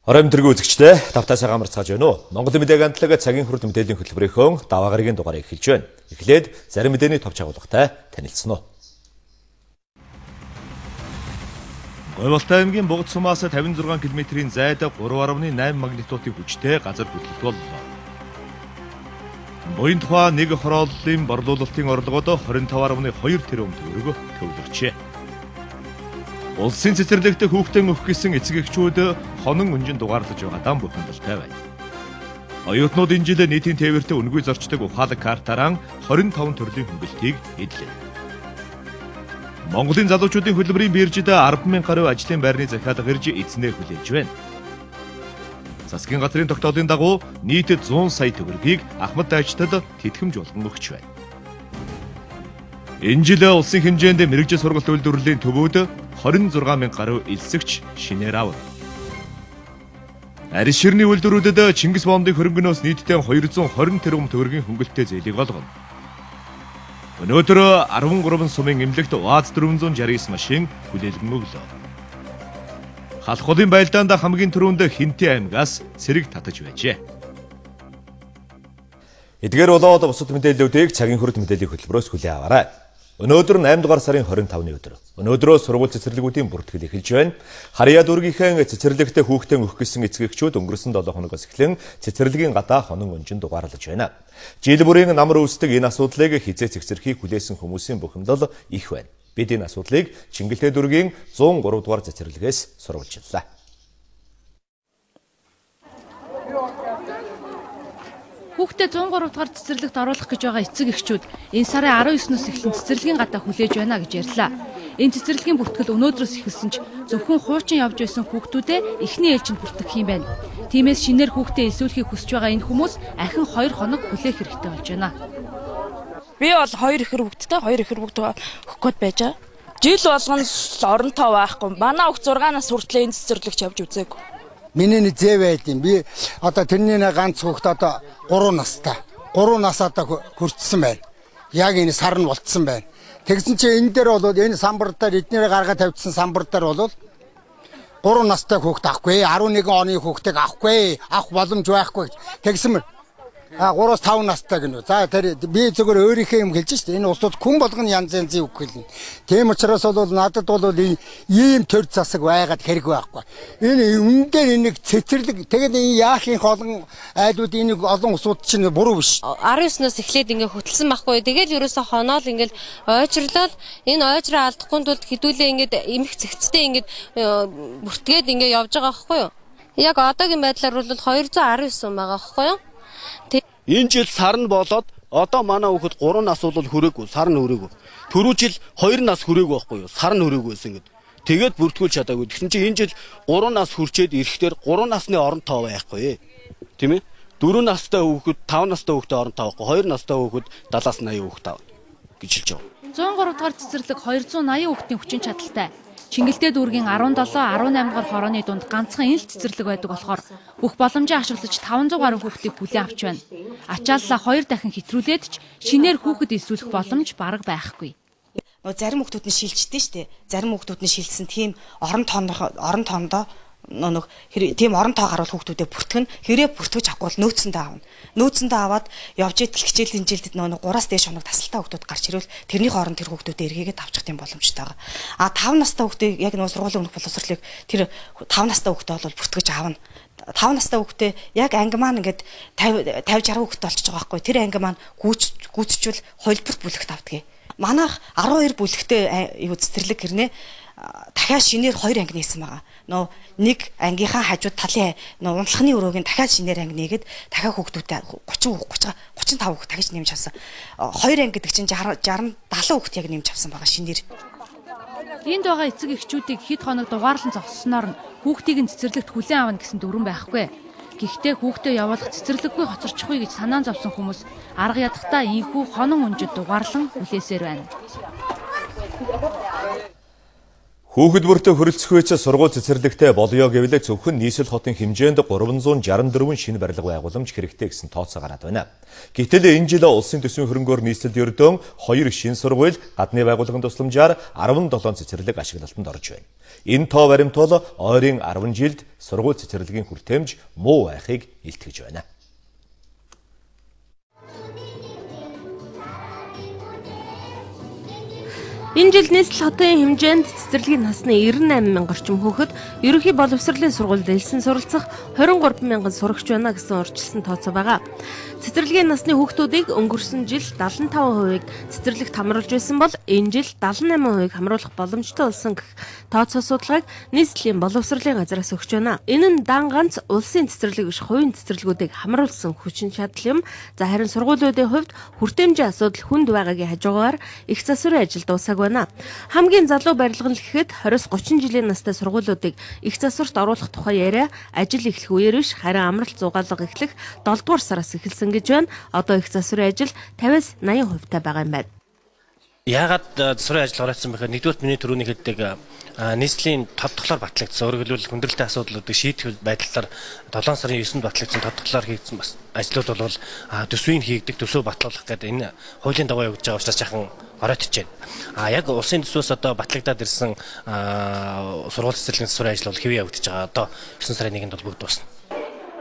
Оройн тэргүй үзэгчдээ тавтаасаа гамарцгааж байна уу? Монгол Мэдээг хамтлаг цагийн хүрд мэдээллийн хөтөлбөрийнхөө даваа гарагийн дугаарыг эхэлж байна. Эхлээд зарим мэдээний товч агуулгатай танилцсан уу. Говьолтой аймгийн Бугад сумаас 56 км-ийн зайд 3.8 магнитудын хүчтэй газар хөдлөлт боллоо. Буян тухай нэг хорооллын борлуулалтын орлогод 25.2 тэрбум төгрөг төвлөрчээ. Улсын цэцэрлэгт хүүхдэн өгөх гэсэн эцэг эхчүүд хонон өнжин дугаарлаж байгаадаа бухимдалтай байна. Оюутнууд энэ жил нийтийн тээвэрт үнгүй зорчдог ухаалаг картаараа 25 төрлийн хөнгөлтийг эдлээ. Монголын залуучуудын хөтөлбөрийн биржид 10,000 гаруй ажлын байрны захиалга ирж эзнээ хүлээж байна. Засгийн газрын тогтоолын дагуу нийт 100 сая төгрөгийг Ахмад дайчдад тэтгэмж болгон өгч байна. Энэ жил улсын хэмжээнд мэрэгжил сургалт үйлдвэрлэлийн төвүүд 26,000 гаруй элсэгч шинээр авна. Арьс ширний үйлдвэрүүдэд Чингис боомдын хөрөнгөнөөс нийтдээ 220 тэрбум төгрөгийн хөнгөлөлттэй зээлийг олгоно. Өнөөдөр 13 сумын эмнэлэгт УАЗ 469 машин хүлээлгэн өглөө. Халах улын байлдаанд хамгийн түрүүнд Хинтээ аймгаас цэрэг татаж байжээ. Эдгээр болоод бусад мэдээллүүдийг цагийн хүрд мэдээллийн хөтөлбөрөөс хүлээн аваарай. Өнөөдөр 8 дугаар сарын 25-ны өдөр. Өнөөдрөө сургууль цэцэрлэгүүдийн бүртгэл эхэлж байна. Харьяа дүүргийнхээ цэцэрлэгт хүүхдэн өгөх гэсэн эцэг эхчүүд өнгөрсөн 7 хоногоос эхлэн цэцэрлэгийн гадаа хонон өнжин дугаарлаж байна. Жил бүрийн намар үүсдэг энэ асуудлыг хизээ цэгцэрхийг хүлээсэн хүмүүсийн бухимдал их байна. Бид энэ асуудлыг Чингэлтэй дүүргийн 103 дугаар цэцэрлэгээс сурвалжлаа. Хүүхдээ 103 дугаар цэцэрлэгт оруулах гэж байгаа эцэг эхчүүд энэ сарын 19-ноос эхлэн цэцэрлэгийн гадаа хүлээж байна гэж ярьлаа. Энэ цэцэрлэгийн бүртгэл өнөөдрөөс эхэлсэн ч зөвхөн хуучин явж байсан хүүхдүүдээ эхний ээлжинд бүртгэх юм байна. Тиймээс шинээр хүүхдээ эсвүүлэхийг хүсэж байгаа энэ хүмүүс ахин 2 хоног хүлээх хэрэгтэй болж байна. Би бол 2 ихэр хүүхдтэй 2 ихэр хүүхд өгөх гээд байж байгаа. Жил болгоно оронтой байхгүй. Манай хүүхд 6-наас хүртэл энэ цэцэрлэгч явж үзээгүй. Миний зэв байдیں۔ Би одоо тэрний ганц хүүхд одоо 3 настай. 3 нас одоо хүрчсэн байна. Яг энэ сар нь болцсон байна. Тэгсэн чинь энэ дээр бол энэ самбар дээр эднэрээ гаргаад тавьчихсан самбар дээр бол 3 настай хүүхд авахгүй, 11 оны хүүхдийг авахгүй, авах боломж байхгүй. Тэгсэн мөр 3-5 настай гэнэ. За тэр би зөвхөн өөрийнхөө юм хэлж штэ. Энэ улсууд хүн болгоно янз янзын үг хэлнэ. Тийм учраас бол надад бол ийм төр засаг байгаад хэрэг байхгүй. Энэ үнэндээ нэг цэцэрлэг тэгээд энэ яахын олон айлууд энэ олон усууд чинь буруу биш. 19-ноос эхлээд ингээ хөтөлсөн байхгүй. Тэгээд ерөөсө хоноол ингээл ойжрлол энэ ойжроо алдахгүй тулд хідүүлээ ингээд эмх цэгцтэй ингээд бүртгээд ингээ явж байгаа байхгүй юу? Яг одоогийн байдлаар бол 219 сум байгаа байхгүй юу? Энэ жил сар нь болоод одоо манай хүүхэд 3 нас бол хүрээгүй, сар нь хүрээгүй. Түрүү жил 2 нас хүрээгүй байхгүй юу? Сар нь хүрээгүй байсан гэд. Тэгээд бүртгүүлж чадаагүй. Тэгсэн чинь энэ жил 3 нас хүрчээд ирэхээр 3 насны оронтой байхгүй. Тийм ээ? 4 настай хүүхэд, 5 настай хүүхдээ оронтой байхгүй. 2 настай хүүхэд 70-80 хүүхэд авна гэж хэлж байгаа. 103 дугаар цэцэрлэг 280 хүүхдийн хүчин чадалтай. Чингэлтэй дүүргийн 17-18 дугаар хорооны дунд ганцхан энэ л цэцэрлэг байдаг болохоор бүх боломжийг ашиглаж 500 гаруй хүүхдийг хүлээн авч байна. Ачааллаа 2 дахин хэтрүүлээд ч шинээр хүүхэд эсвүүлэх боломж бараг байхгүй. Зарим хүүхдүүд нь шилждэг шүү дээ. Зарим хүүхдүүд нь шилжсэн тийм орон тоондоо тийм оронтой гарвал хүүхдүүдэд бүртгэн хэрэг бүртгэж авахгүй бол нөөцөндөө аавна. Нөөцөндөө аваад явж идэл хичээлийн жилдэд 3-аас дээш хоног тасалтай хүүхдүүд гарч ирвэл тэрний хооронд тэр хүүхдүүдэд эргээгээд авчих тийм боломжтой байгаа. 5 настай хүүхдийг яг сургуулийн өмнөх боловсролыг тэр 5 настай хүүхдээ бол бүртгэж аавна. 5 настай хүүхдээ яг анги маань ингээд 50-60 хүүхдээ болчихж байгаа байхгүй. Тэр анги маань гүйцэжүүл хувилбарт бүлэгт авдгийг. Манайх 12 бүлэгтэй цэцэрлэг гэрнээ дахиад шинээр 2 анги нээсэн байгаа. Нэг ангийнхаа хажууд талын унтлахны өрөөгийн дахиад шинээр анги нээгээд дахиад хүүхдүүдэд 35 хүүхд дахиж нэмж авсан. 2 анги гэдэг чинь 60-70 хүүхд яг нэмж авсан байгаа шинээр. Энд байгаа эцэг эхчүүдийг хэд хоног дугаарлан зогссоноор нь хүүхдийг нь цэцэрлэгт хүлээн авна гэсэн дүрэн байхгүй. Гэхдээ хүүхдээ явуулах цэцэрлэггүй хоцорчихгүй гэж санаан зовсон хүмүүс арга ядахтаа инхүү хонон өнжид дугаарлан хүлээсээр байна. Хүүхэд бүртээ хөрөлцөхөөч сургууль цэцэрлэгтэй болёо гэвэл зөвхөн нийслэл хотын хэмжээнд 364 шинэ барилга байгууламж хэрэгтэй гэсэн тооцоо гараад байна. Гэтэл энэ жил улсын төсвийн хөрөнгөөр нийслэлд ердөө 2 шинэ сургууль, гадны байгууллагын тусламжаар 17 цэцэрлэг ашиглалтанд орж байна. Энэ тоо баримтуул ойрын 10 жилд сургууль цэцэрлэгийн хүртээмж муу байхыг илтгэж байна. Энэ жил нийслэл хотын хэмжээнд цэцэрлэгийн насны 98 мянга орчим хүүхэд ерөнхий боловсролын сургуульд элсэн суралцах 23 мянган сурагч байна гэсэн урьдчилсан тооцоо байгаа. Цэцэрлэгийн насны хүүхдүүдийг өнгөрсөн жил 75%-ийг цэцэрлэгт хамруулж байсан бол энэ жил 78%-ийг хамруулах боломжтой болсон гэх тооцоо судалгааг нийслэлийн боловсролын газраас өгч байна. Энэ нь дан ганц улсын цэцэрлэг биш хувийн цэцэрлэгүүдийг хамруулсан хүчин чадал юм. За харин сургуулиудын хувьд хүртээмжийн асуудал хүнд байгаагийн хажуугаар их засварын ажил дуусаагүй байна. Хамгийн залуу барилга нь л гэхэд 20-30 жилийн настай сургуулиудыг их засварт оруулах тухай яриа ажил эхлэх үеэр биш харин амралт зугаалга эхлэх 7 дугаар сараас эхэлсэн гэж байна. Одоо их засварын ажил 50-80% та байгаа юм байна. Яагаад засварын ажил гаргацсан бэхээр нэгдүгээр миний түрүүний хэлдэг нийслэлийн тодтоглоор батлагдсан өөрөөр хэлбэл хүндрэлтэй асуудлуудыг шийдэх байдлаар 7 сарын 9-нд батлагдсан тодтоглоор хийгдсэн бас ажлууд бол төсвийг хийгдэх төсөв батлуулах гэдэг энэ хуулийн дагуу явагдаж байгаа учраас жаахан оройтж байна. Яг улсын төсвөөс одоо батлагдаад ирсэн сургууль цэцэрлэгийн засварын ажил бол хэвээ явагдаж байгаа. Одоо 9 сарын 1-нд бол бүгд дуусна.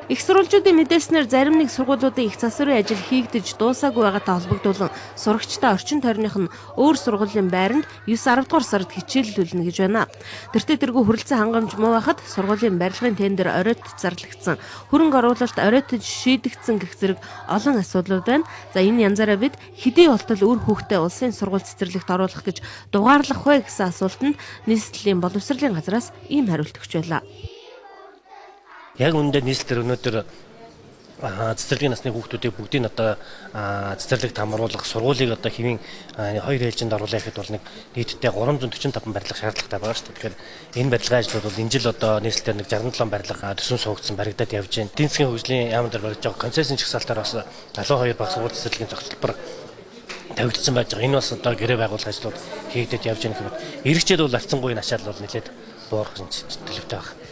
Их сурвалжуудын мэдээлснээр зарим нэг сургуулиудын их засварын ажил хийгдэж дуусаагүй байгаатай холбогдуулан сурагчтай орчин тойрных нь өөр сургуулийн байранд 9-10 дугаар сард хичээллүүлнэ гэж байна. Тэртээ тэргүй хүрэлцэн хангамж муу байхад сургуулийн барилгын тендер оройтж зарлагдсан, хөрөнгө оруулалт оройтж шийдэгдсэн гэх зэрэг олон асуудлууд байна. За энэ янзаараа бид хэдий болтол үр хүүхдээ улсын сургууль цэцэрлэгт оруулах гэж дугаарлах вэ гэсэн асуултанд нийслэлийн боловсролын газраас ийм хариулт өгч байлаа. Яг үүндээ нийслэлээр өнөөдөр цэцэрлэгийн насны хүүхдүүдийг бүгдийг одоо цэцэрлэгт хамруулах сургуулийг одоо хэвийн 2 ээлжинд оруулах гэхэд бол нэг нийтдээ 345 барилга шаардлагатай байгаа шүү дээ. Тэгэхээр энэ барилгын ажлууд бол энэ жил одоо нийслэлээр нэг 67 барилга төсөв суугдсан баригдаад явж байна. Эдийн засгийн хөгжлийн яамд дээр барьж байгаа концессийн чагсаалтаар бас 72 баг сургууль цэцэрлэгийн зохицолбор тавигдсан байж байгаа. Энэ бас одоо гэрээ байгуулах ажлууд хийгдэж явж байна гэхэд эрэгчид бол алдсангүй начаал бол нэлээд буурах төлөвтэй байна.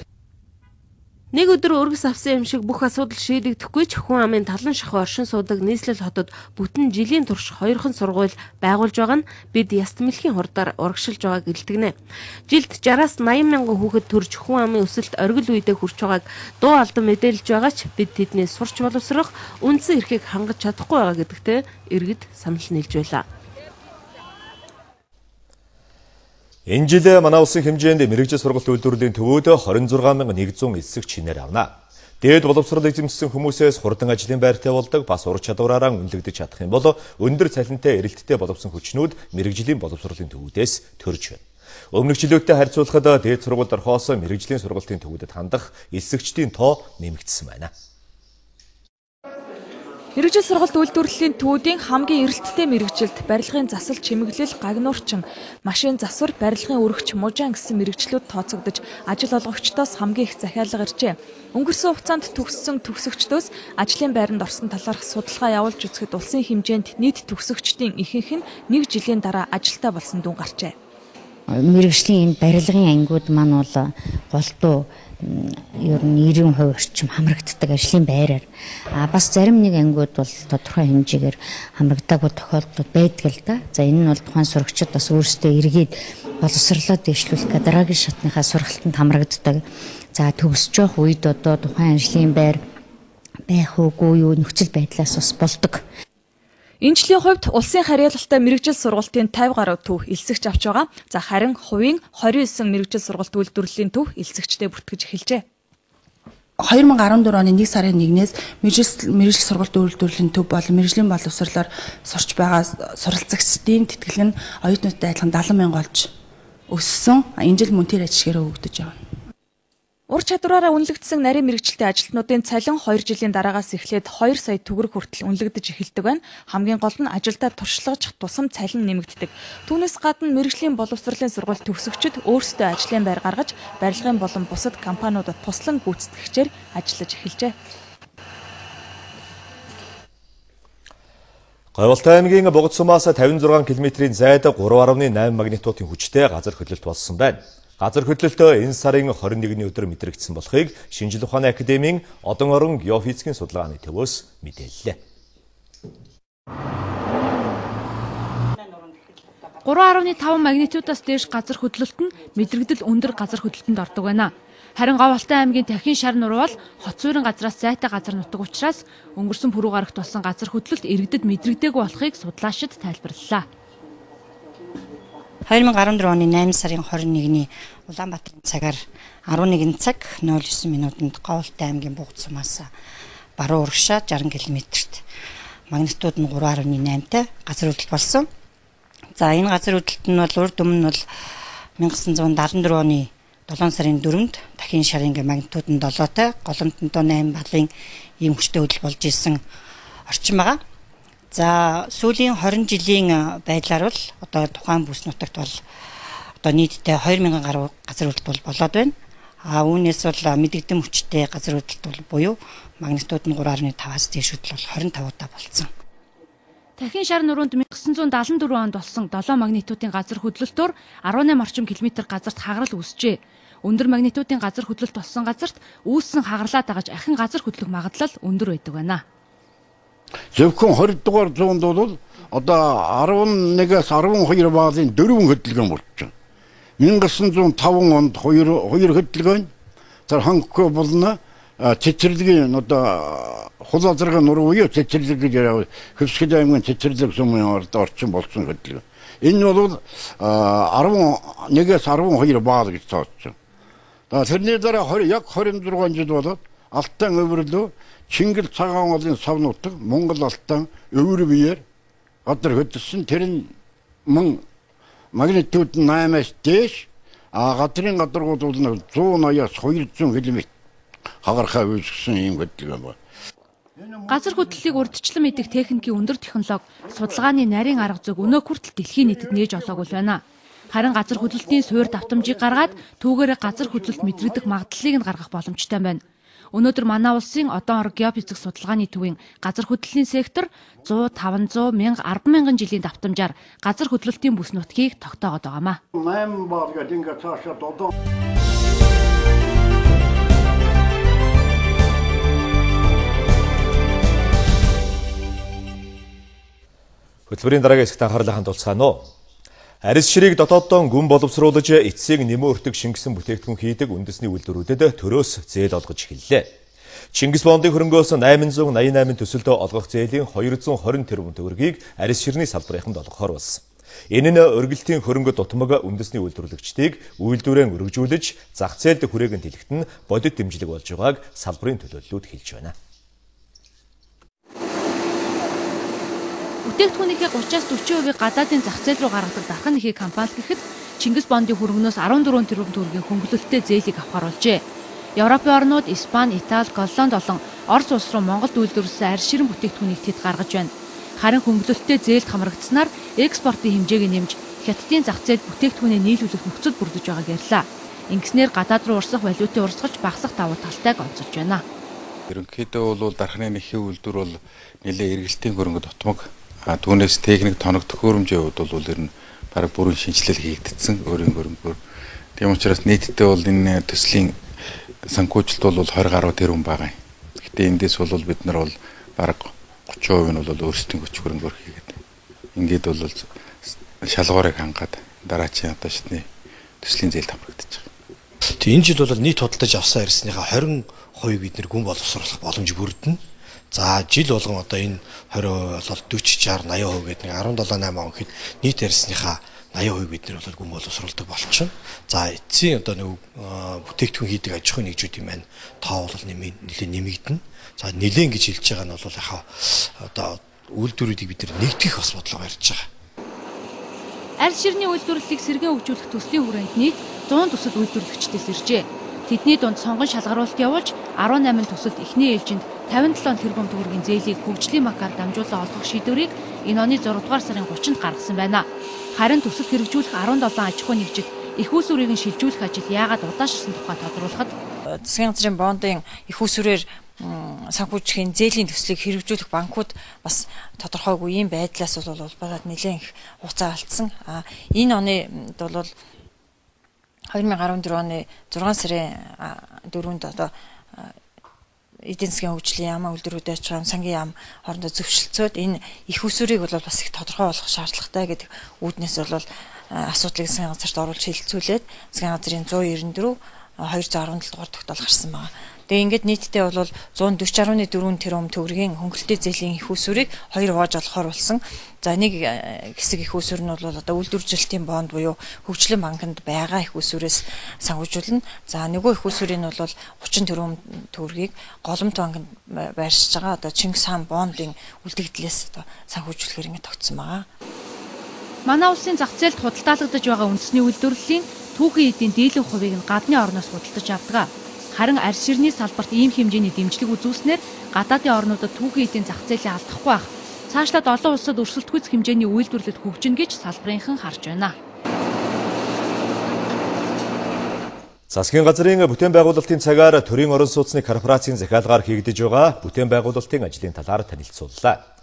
Нэг өдөр өргөс авсан юм шиг бүх асуудал шийдэгдэхгүй ч хүн амын талан шахуу оршин суудаг нийслэл хотод бүтэн жилийн турш 2хан сургууль байгуулж байгаа нь бид яст мэлхийн хурдаар урагшилж байгааг илтгэнэ. Жилд 60-80 мянган хүүхэд төрж хүн амын өсөлт оргил үедээ хүрч байгааг дуу алдан мэдээлж байгаа ч бид тэдний сурч боловсрох үндсэн эрхийг хангаж чадахгүй байгаа гэдэгтээ иргэд санал нийлж байлаа. Энэ жил манай улсын хэмжээнд мэрэгжил сургалт үйлдвэрлэлийн төвүүд 26100 эсэгч шинээр авна. Дээд боловсрол эзэмшсэн хүмүүсээс хурдан ажлын байртай болдог, бас ур чадвараараа үнэлэгдэж чадах юм бол өндөр цалинтай эрэлттэй боловсон хүчнүүд мэрэгжлийн боловсролын төвүүдээс төрж байна. Өмнөх жилүүтэй харьцуулахад дээд сургуульд орхоос мэрэгжлийн сургалтын төвүүдэд хандах эсэгчдийн тоо нэмэгдсэн байна. Мэргэжил сургалт үйлдвэрлэлийн төвүүдийн хамгийн эрэлттэй мэргэжилд барилгын засал чимэглэл гагнуурчин, машин засвар, барилгын өргөч, мужаан гэсэн мэргэжлүүд тооцогдож ажил олгогчдоос хамгийн их захиалга иржээ. Өнгөрсөн хугацаанд төгссөн төгсөгчдөөс ажлын байранд орсон талаарх судалгаа явуулж үзэхэд улсын хэмжээнд нийт төгсөгчдийн ихэнх нь 1 жилийн дараа ажилтаа болсон дүн гарчээ. Мэргэжлийн энэ барилгын ангиуд маань бол голдуу ер нь 90% орчим хамрагддаг ажлын байраар. Бас зарим нэг ангиуд бол тодорхой хэмжээгээр хамрагдаагүй тохиолдлууд байдаг л да. За энэ нь бол тухайн сурагчид бас өөрсдөө эргээд боловсрлоо дэвшлүүлэх дараагийн шатныхаа сургалтанд хамрагддаг. За төгсөж явах үед одоо тухайн ажлын байр байх уугүй юу нөхцөл байдлаас бас болдог. Энэ жилийн хувьд улсын харьяалалтай мэргэжил сургалтын 50 гаруй төв элсэгч авч байгаа. За харин хувийн 29 мэргэжил сургалт үйлдвэрлэлийн төв элсэгчтэй бүртгэж эхэлжээ. 2014 оны 1 сарын 1-ээс мэргэжил сургалт үйлдвэрлэлийн төв болон мэргэжлийн боловсролоор сурч байгаа суралцагчдын тэтгэлэг нь оюутнуудтай адилхан 70 мянга болж өссөн. Энэ жил мөн тэр ажишгээрээ өгөгдөж байгаа. Ур чадвараараа үнэлэгдсэн нарийн мэргэжилтийн ажилтнуудын цалин 2 жилийн дараагаас эхлээд 2 сая төгрөг хүртэл үнэлэгдэж эхэлдэг байна. Хамгийн гол нь ажилдаа туршлагаж тусам цалин нэмэгддэг. Түүнээс гадна мэргэжлийн боловсролын сургалт төгсөгчид өөрсдөө ажлын байр гаргаж, барилгын болон бусад компаниудад туслан гүйцэтгэгчээр ажиллаж эхэлжээ. Говьолтой аймгийн Богдсумаас 56 км-ийн зайд 3.8 магнитудын хүчтэй газар хөдлөлт болсон байна. Газар хөдлөлтөө энэ сарын 21-ний өдөр мэдрэгдсэн болохыг Шинжлэх ухааны академийн Одон орон геофизикийн судалгааны төвөөс мэдээллээ. 3.5 магнитудаас дээш газар хөдлөлт нь мэдрэгдэл өндөр газар хөдлөлтөнд ордог байна. Харин Говьалтай аймгийн Дахин шар нурвал хот суурин газраас зайтай газар нутаг учраас өнгөрсөн пүрэв гарагт болсон газар хөдлөлт иргэдэд мэдрэгдээгүй болохыг судлаачид тайлбарлалаа. 2014 оны 8 сарын 21-ний Улаанбаатарын цагаар 11 цаг 09 минутанд Говьалтай аймгийн Буг цумаас баруун урагшаа 60 км-т магнитуд нь 3.8-тай газар хөдлөлт болсон. За энэ газар хөдлөлт нь бол урд өмнө нь 1974 оны 7 сарын 4-нд Дахин шарын магнитуд нь 7-тай, голомтондоо 8 балын ийм хүчтэй хөдлөл болж исэн орчин байгаа. За сүүлийн 20 жилийн байдлаар бол одоо тухайн бүс нутагт бол одоо нийтдээ 2000 гаруй газар хөдлөлт болоод байна. Үүнээс бол мэдэгдэм хүчтэй газар хөдлөлт бол буюу магнитуд нь 3.5-аас дээш хөдлөл бол 25 удаа болсон. Дахин шар нуруунд 1974 онд болсон 7 магнитудын газар хөдлөлтөөр 18 орчим километр газарт хагарал үүсжээ. Өндөр магнитудын газар хөдлөлт болсон газарт үүссэн хагарлаа дагаж ахин газар хөдлөх магадлал өндөр байдаг байна. Зөвхөн 20 дугаар зуунд бол одоо 11-аас 12 баалын 4 хөдөлгөөн болчихно. 1905 онд 2 хөдөлгөөн тэр хангахгүй болно. Цэцэрлэгийн одоо хул азаргын нурууя цэцэрлэг гэж Хөвсгөл аймгийн цэцэрлэг сүмийн орчин болсон хөдөлгөөн. Энэ бол 11-аас 12 баал гэж тооцсон. Тэрний дараа яг 26 жил болоод Алтан өвөрлөө Чингэл цагаан голын сав нутаг Монгол Алтан өвөр биеэр газар хөдлсөн. Тэр нь магнитуд 8-аас дээш газрын гадаргууд бол 180-аас 200 км хагархаа үүсгэсэн юм хөдөлгөөн байна. Газар хөдлөлийг урьдчилан мэдэх техникийн өндөр технологи судалгааны нарийн арга зүг өнөө хүртэл дэлхийн нийтэд нээж олоогүй байна. Харин газар хөдлөлтийн суурь давтамжийг гаргаад түүгээрээ газар хөдлөлт мэдрэгдэх магадлалыг нь гаргах боломжтой байна. Өнөөдөр манай улсын Одон орон геофизик судалгааны төвийн газар хөдлөлийн сектор 100, 500, 1000, 100000 жилийн давтамжаар газар хөдлөлтийн бүс нутгийг тогтоогод байгаамаа. 8 баар гэдэг ингээд цаашаа додоо. Хөтөлбөрийн дараагийн хэсэгт анхаарлаа хандуулцгаана уу. Арьс ширийг дотооддоо гүн боловсруулж эцсийг нэмэн өртөг шингэсэн бүтээгдэхүүн хийдэг үндэсний үйлдвэрүүдэд төрөөс зээл олгож эхэллээ. Чингис Бондын хөрөнгөөс 888 төсөлдөө олгох зээлийн 220 тэрбум төгрөгийг арьс ширний салбарынханд олгохоор болсон. Энэ нь өргөлтийн хөрөнгө дутмаг үндэсний үйлдвэрлэгчдийг үйлдвэрээ өргөжүүлж зах зээлд хүрээнд тэлэхэд нь бодит дэмжлэг болж байгааг салбарын төлөөллүүд хэлж байна. Бүтээгдэхүүнийхээ 30-40% гадаадын зах зээл рүү гаргадаг дархан нэхий компанид гэхэд Чингис Бондын хөрөнгнөөс 14 тэрбум төгрөгийн хөнгөлөлттэй зээлийг авахар болжээ. Европын орнууд Испани, Итали, Голланд болон Орос улс руу Монголд үйлдвэрлэсэн арьс ширэн бүтээгдэхүүнийг тэд гаргаж байна. Харин хөнгөлөлттэй зээлд хамрагдсанаар экспортын хэмжээг нэмж хятадын зах зээлд бүтээгдэхүүнээ нийлүүлэх нөхцөл бүрдэж байгааг ярьлаа. Ингэснээр гадаад руу урсгах валютын урсгалч багасах давуу талтайг онцолж байна. Ерөнхийдөө бол дархны нэхий үйлдвэр бол нэлээд эргэлтийн хөрөнгө дутмаг түүнээс техник тоног төхөөрөмжийн хувьд бол ер нь бараг бүрэн шинжилэл хийгдсэн өөрийн хөрөнгөөр. Тийм учраас нийтдээ бол энэ төслийн санхүүжилт бол 20 гаруй тэрбум байгаа юм. Гэхдээ эндээс бол бид нар бол бараг 30% нь бол өөрсдийн хүч хөрөнгөөр хийгээд ингээд бол шалгуурыг хангаад дараачийн одоо шатны төслийн зээлд хамрагдаж байгаа. Энэ жил бол нийт худалдаж авсан арьсныхаа 20% бид нэр гүн боловсруулах боломж бүрдэнэ. За жил болгон одоо энэ 20% бол 40, 60, 80% гэдэг нэг 17-8 он гэхэд нийт арьсныхаа 80% бид нар бол гүн боловсруулдаг болчихно. За эцсийн одоо нэг бүтээгдэхүүн хийдэг аж ахуйн нэгжүүдийн маань тоо бол нэлээд нэмэгдэнэ. За нэлээд гэж хэлж байгаа нь бол яхаа одоо үйлдвэрүүдийг бид нар нэгтгэх бас бодлого барьж байгаа. Арьс ширний үйлдвэрлэлийг сэргээн хөгжүүлэх төслийн хүрээнд нийт 100 төсөл үйлдвэрлэгчдээс иржээ. Тэдний дунд сонгон шалгаруулалт явуулж 18 төсөлд эхний ээлжинд 57 тэрбум төгрөгийн зээлийг хөгжлийн макаар дамжуулан олгох шийдвэрийг энэ оны 6 дугаар сарын 30-нд гаргасан байна. Харин төсөл хэрэгжүүлэх 17 аж ахуй нэгжид их усүрийг нь шилжүүлэх ажил яагаад удаашрсан тухай тодруулахад засгийн газрын бондын их усүрээр санхүүжхийн зээлийн төслийг хэрэгжүүлэх банкуд бас тодорхойгүй ийм байдлаас бол улбараад нэлээд их хугацаа алдсан. Энэ оны бол 2014 оны 6 сарын 4-нд одоо эдийн засгийн хөгжлийн яамаа үйлдвэрүүд ачаам сангийн яам хоорондоо зөвшөлдсөд энэ их усүрийг бол бас их тодорхой болгох шаардлагатай гэдэг үүднээс бол асуудлыг засгийн газарт оруулж хэлэлцүүлээд засгийн газрын 194 217 дугаар тогтоол гарсан байна. Тэгээ ингээд нийтдээ бол 140.4 тэрбум төгрөгийн хөнгөлөлтийн зээлийн их усүрийг 2 хувааж олохоор болсон. За нэг хэсэг их усүр нь бол одоо үйлдвэржилтийн бонд буюу хөгжлийн банкнд байгаа их усүрээс санхүүжүүлнэ. За нөгөө их усүрийн бол 30 тэрбум төгрөгийг голомт банкнд байршиж байгаа одоо Чингис хаан бондын үлдэгдлээс одоо санхүүжүүлэхээр ингээд тогтсон байгаа. Манай улсын зах зээлд худалдаалагдаж байгаа үндэсний үйлдвэрлэлийн түүхэн эдийн дийлэнх хувийг нь гадны орноос худалдаж авдаг. Харин арьс ширний салбарт ийм хэмжээний дэмжлэг үзүүлснээр гадаадын орнуудад түүхэн эдийн зах зээлээ алдахгүй байх. Цаашлаад олон улсад өрсөлдөхүйц хэмжээний үйлдвэрлэлд хөгжинэ гэж салбарынхан харж байна. Засгийн газрын бүтээн байгуулалтын цагаар төрийн орон сууцны корпорацийн захиалгаар хийгдэж байгаа бүтээн байгуулалтын ажлын талаар танилцууллаа.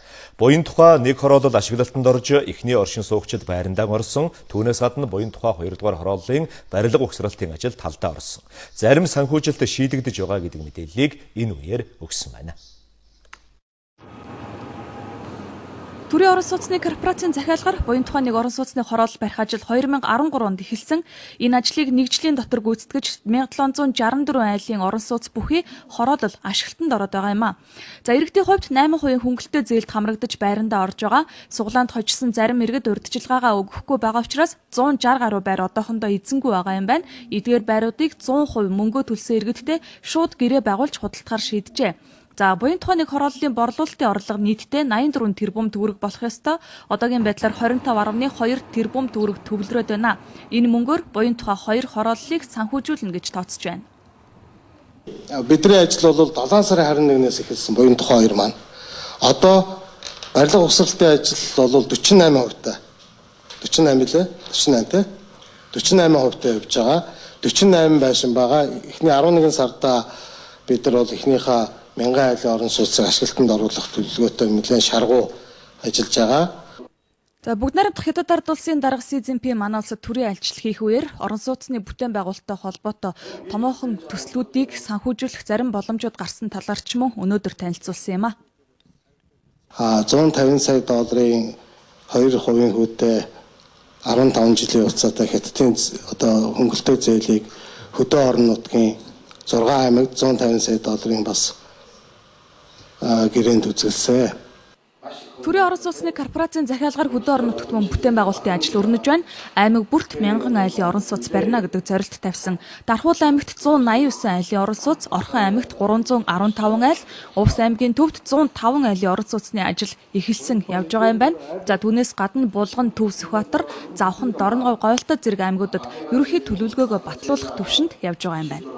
Буян тухай нэг хороолол ашиглалтанд орж эхний оршин суугчид байрандаа орсон. Түүнээс гадна буян тухай 2-р хорооллын барилга угсралтын ажил талдаа орсон. Зарим санхүүжилт шийдэгдэж байгаа гэдэг мэдээллийг энэ үеэр өгсөн байна. Төрийн орон сууцны корпорацийн захиалгаар буян тухай нэг орон сууцны хороол барих ажил 2013 онд эхэлсэн. Энэ ажлыг нэгжлийн дотор гүйцэтгэж 1764 айлын орон сууц бүхий хороолол ашиглалтанд ороод байгаа юм а. За иргэдийн хувьд 8% хөнгөлөлтөө зээлд хамрагдаж байрандаа орж байгаа. Суглаанд хожсон зарим иргэд урьдчилгаагаа өгөхгүй байгаа учраас 160 гаруй байр одоохондоо эзэнгүй байгаа юм байна. Эдгээр байруудыг 100% мөнгөө төлсөн иргэдтэй шууд гэрээ байгуулж худалдахаар шийджээ. За буян тухай нэг хорооллын борлуулалтын орлого нийтдээ 84 тэрбум төгрөг болох ёстой. Одоогийн байдлаар 25.2 тэрбум төгрөг төвлөрөөд байна. Энэ мөнгөөр буян тухай 2 хорооллыг санхүүжүүлнэ гэж тооцож байна. Бидний ажил бол 7 сарын 21-ээс эхэлсэн буян тухай 2 маань. Одоо барилга угсралтын ажил бол 48%-тай. 48 лээ? 48 тий? 48%-тай явж байгаа. 48 байшин байгаа. Эхний 11 сарда бид нар бол эхнийхээ 1000 айлын орон сууцыг ашиглалтанд оруулах төлөвлөгөөтэй нэлээд шаргуу ажиллаж байгаа. За бүгд найрамдах Хятад ард улсын дарга Си Цзиньпин манай улсад төрийн альчлал хийх үеэр орон сууцны бүтээн байгуулалттай холбоотой томоохон төслүүдийг санхүүжүүлэх зарим боломжууд гарсан талаар ч мөн өнөөдөр танилцуулсан юм а. 150 сая долларын 2% хүйтэй 15 жилийн хугацаатай Хятадын одоо хөнгөлөлтөө зээлийг хөдөө орон нутгийн 6 аймагт 150 сая долларын бас гэрээнд үзүүлсэн. Төрийн орон сууцны корпорацийн захиалгаар хөдөө орон нутагт мөн бүтээн байгуулалтын ажил өрнөж байна. Аймаг бүрт 1000 айлын орон сууц барина гэдэг зорилт тавьсан. Дархуул аймагт 189 айлын орон сууц, Орхон аймагт 315 айл, Увс аймгийн төвд 105 айлын орон сууцны ажил эхэлсэн явж байгаа юм байна. За түүнээс гадна Булган, Төв, Сүхбаатар, Завхан, Дорногов, Гойлтой зэрэг аймагуудад ерөнхий төлөвлөгөөгөө батлуулах төвшөнд явж байгаа юм байна.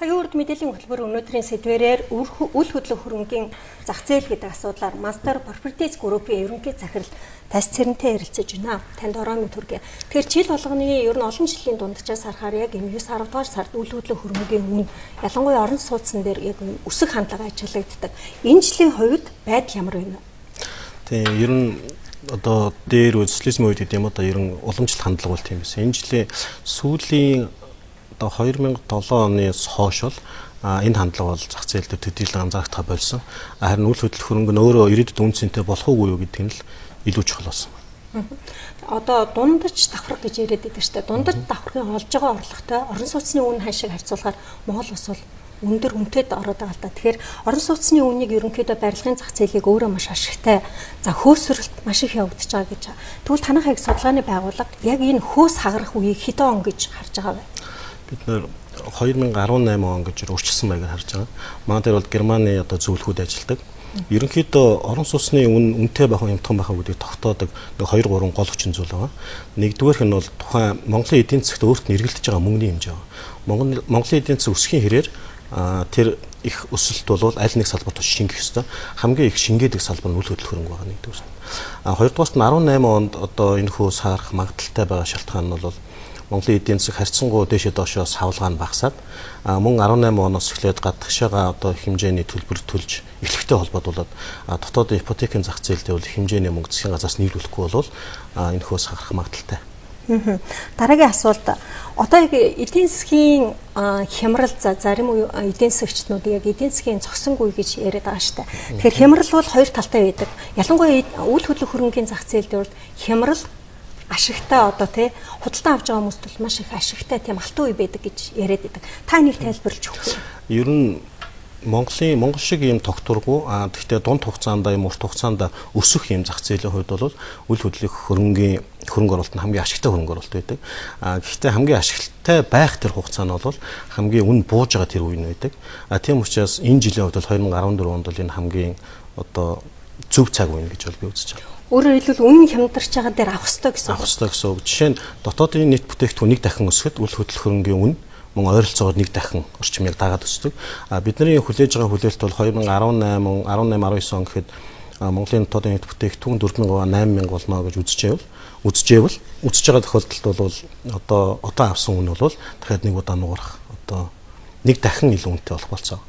Цагийн үрд мэдээллийн хөтөлбөр өнөөдрийн сэдвэрээр үл хөдлөх хөрөнгийн зах зээл гэдэг асуудлаар Master Properties Group-ийн ерөнхий захирал Тас Цэрэнтэй ярилцаж байна. Танд орооны төргий. Тэгэхээр жил болгоны ер нь олон жилийн дундчаас харахаар яг 9-10 дугаар сард үл хөдлөх хөрөнгийн үн ялангуяа орон сууцсан дээр яг өсөх хандлага ажиглагддаг. Энэ жилийн хувьд байдал ямар байна вэ? Тийм ер нь одоо дээр социализм үед гэдэг юм одоо ер нь уламжлалт хандлага бол тийм байсан. Энэ жилийн сүүлийн 2007 оноос хойш бол энэ хандлага бол зах зээл дээр төдийлөн анзаарах болсон. Харин үл хөдлөх хөрөнгө нь өөрөө ирээдүйд үнцэнтэй болох уу юу гэдэг нь л илүү чухал болсон. Одоо дундаж давхар гэж яриад байдаг шүү дээ. Дундаж давхрын олж байгаа орлоготой орон сууцны үн ханшиг харьцуулахаар Монгол улс бол өндөр үнэтэд ороод байгаа л да. Тэгэхээр орон сууцны үнийг ерөнхийдөө барилгын зах зээлийг өөрөө маш ашигтай. За хөөсрөлт маш их явагдаж байгаа гэж. Тэгвэл танах яг судалгааны байгууллага яг энэ хөөс хагарах үеийг хэдэн он гэж харж байгаа вэ? Бид нэр 2018 он гэж өөрчилсөн байгаар харж байгаа. Манай дээр бол Германы одоо зөвлөхүүд ажилладаг. Ерөнхийдөө орон сууцны үн үнэтэй байх юм том байх гэдгийг тогтоодог 2-3 гол хүчин зүйл байгаа. Нэгдүгээрх нь бол тухайн Монголын эдийн засгт өөрт нь эргэлдэж байгаа мөнгөний хэмжээ байгаа. Монголын эдийн засаг өсөхийн хэрээр тэр их өсөлт бол аль нэг салбарт шингэх ёстой. Хамгийн их шингээдэг салбар нь үл хөдлөх хөрөнгө байгаа нэгдүгээр. Хоёрдугаарт нь 18 онд одоо энэ хөө саарах магадaltaй байгаа шалтгаан нь бол Монголын эдийн засаг харьцангуй дээшээ доошоо савлгаа нь багасаад мөн 18 оноос эхлээд гадагшаага одоо хэмжээний төлбөр төлж эхлэхтэй холбоотуулаад дотоодын ипотекийн зах зээлдээ бол хэмжээний мөнгө засгийн газраас нийлүүлэхгүй бол энэ хөөс харах магадaltaй. Дараагийн асуулт одоо яг эдийн засгийн хямрал зарим эдийн засгчднууд яг эдийн засгийн зогсонгүй гэж яриад байгаа шүү дээ. Тэгэхээр хямрал бол хоёр талтай байдаг. Ялангуяа үйл хөдлөх хөрөнгөний зах зээлд хямрал ашигтай одоо тий худалдан авч байгаа хүмүүст бол маш их ашигтай тийм алтан үе байдаг гэж яриад байдаг. Та энийг тайлбарлаж өгөх үү? Ер нь Монгол шиг ийм тогтворгүй гэхдээ дунд хугацаанд ийм урт хугацаанд өсөх ийм зах зээлийн хувьд бол үйл хөдлөх хөрөнгө оруулалт нь хамгийн ашигтай хөрөнгө оруулалт байдаг. Гэхдээ хамгийн ашигтай байх тэр хугацаа нь бол хамгийн үн бууж байгаа тэр үе нь байдаг. Тийм учраас энэ жилийн хувьд бол 2014 онд бол энэ хамгийн одоо зөв цаг үе гэж бол би үзэж байна. Өөрөөр хэлбэл үнэн хямдарч байгаа дээр авах ёстой гэсэн үг. Авах ёстой гэсэн үг. Жишээ нь дотоодын нийт бүтээгдэхүүн нэг дахин өсөхөд үйл хөдлөх хөрөнгөний үн мөн ойролцоогоор нэг дахин орчмыг дагаад өсдөг. Бидний хүлээж байгаа хүлээлт бол 2018 19 он гэхэд Монголын дотоодын нийт бүтээгдэхүүн 4000 8000 болно гэж үзэж байгаа тохиолдолд бол одоо авсан үн бол дахиад нэг удаа нуурах одоо нэг дахин илүү үнэтэй болох болцоо.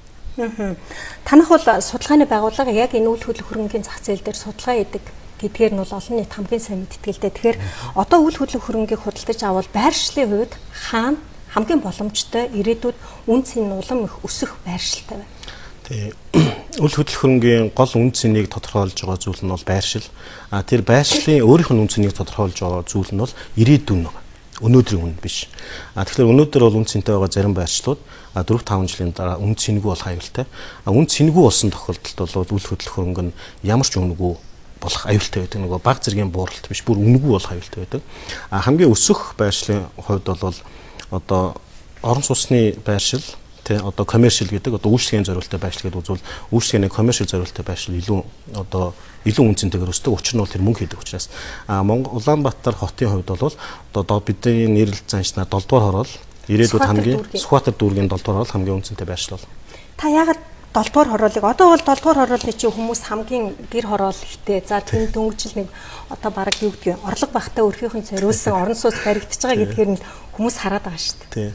Танах бол судалгааны байгууллага яг энэ үйл хөдлөх хөрөнгөний зах зээл дээр судалгаа хийдэг гэдгээр нь бол олон нийт хамгийн сайн мэдтгэлтэй. Тэгэхээр одоо үйл хөдлөх хөрөнгийг худалдаж авал байршлын хувьд хаана хамгийн боломжтой ирээдүйд үн цэн улам их өсөх байршилтай байна. Тэгээ үйл хөдлөх хөрөнгөний гол үн цэнийг тодорхойлж байгаа зүйл нь бол байршил. Тэр байршлын өөрийнх нь үн цэнийг тодорхойлж байгаа зүйл нь бол ирээдүйн нь. Өнөөдрийн үн биш. Тэгэхээр өнөөдөр бол үн цэнтэй байгаа зарим байршлууд 4-5 жилийн дараа үн цэнгүй болох аюултай. Үн цэнгүй болсон тохиолдолд бол үйл хөдлөх хөрөнгө нь ямар ч үнэгүй болох аюултай байдаг. Нөгөө баг зэргийн бууралт биш, бүр үнэгүй болох аюултай байдаг. Хамгийн өсөх байршлын хувьд бол одоо орон сууцны байршил тий одоо commercial гэдэг одоо үйлчлэгийн зориулалттай байршил гэдэг үзвэл үйлчлэгийн commercial зориулалттай байршил илүү үнцэнтэйгээр өсдөг. Учир нь бол тэр мөнгө хийдэг учраас Монгол Улаанбаатар хотын хувьд бол одоо бидний нэрлэлт заншнаар 7 дугаар хороол ирээдүйд хамгийн Сүхбаатар дүүргийн 7 дугаар хороол хамгийн үнцэнтэй байршил бол. Та яагаад 7 дугаар хороолыг одоо бол 7 дугаар хороолны чинь хүмүүс хамгийн гэр хороол ихтэй. За тийм дөнгөжл нэг одоо бараг юу гэдгийг орлого багтаа өрхийнхэн зориулсан орон сууц баригдаж байгаа гэдгээр нь хүмүүс хараад байгаа шүү дээ. Тий.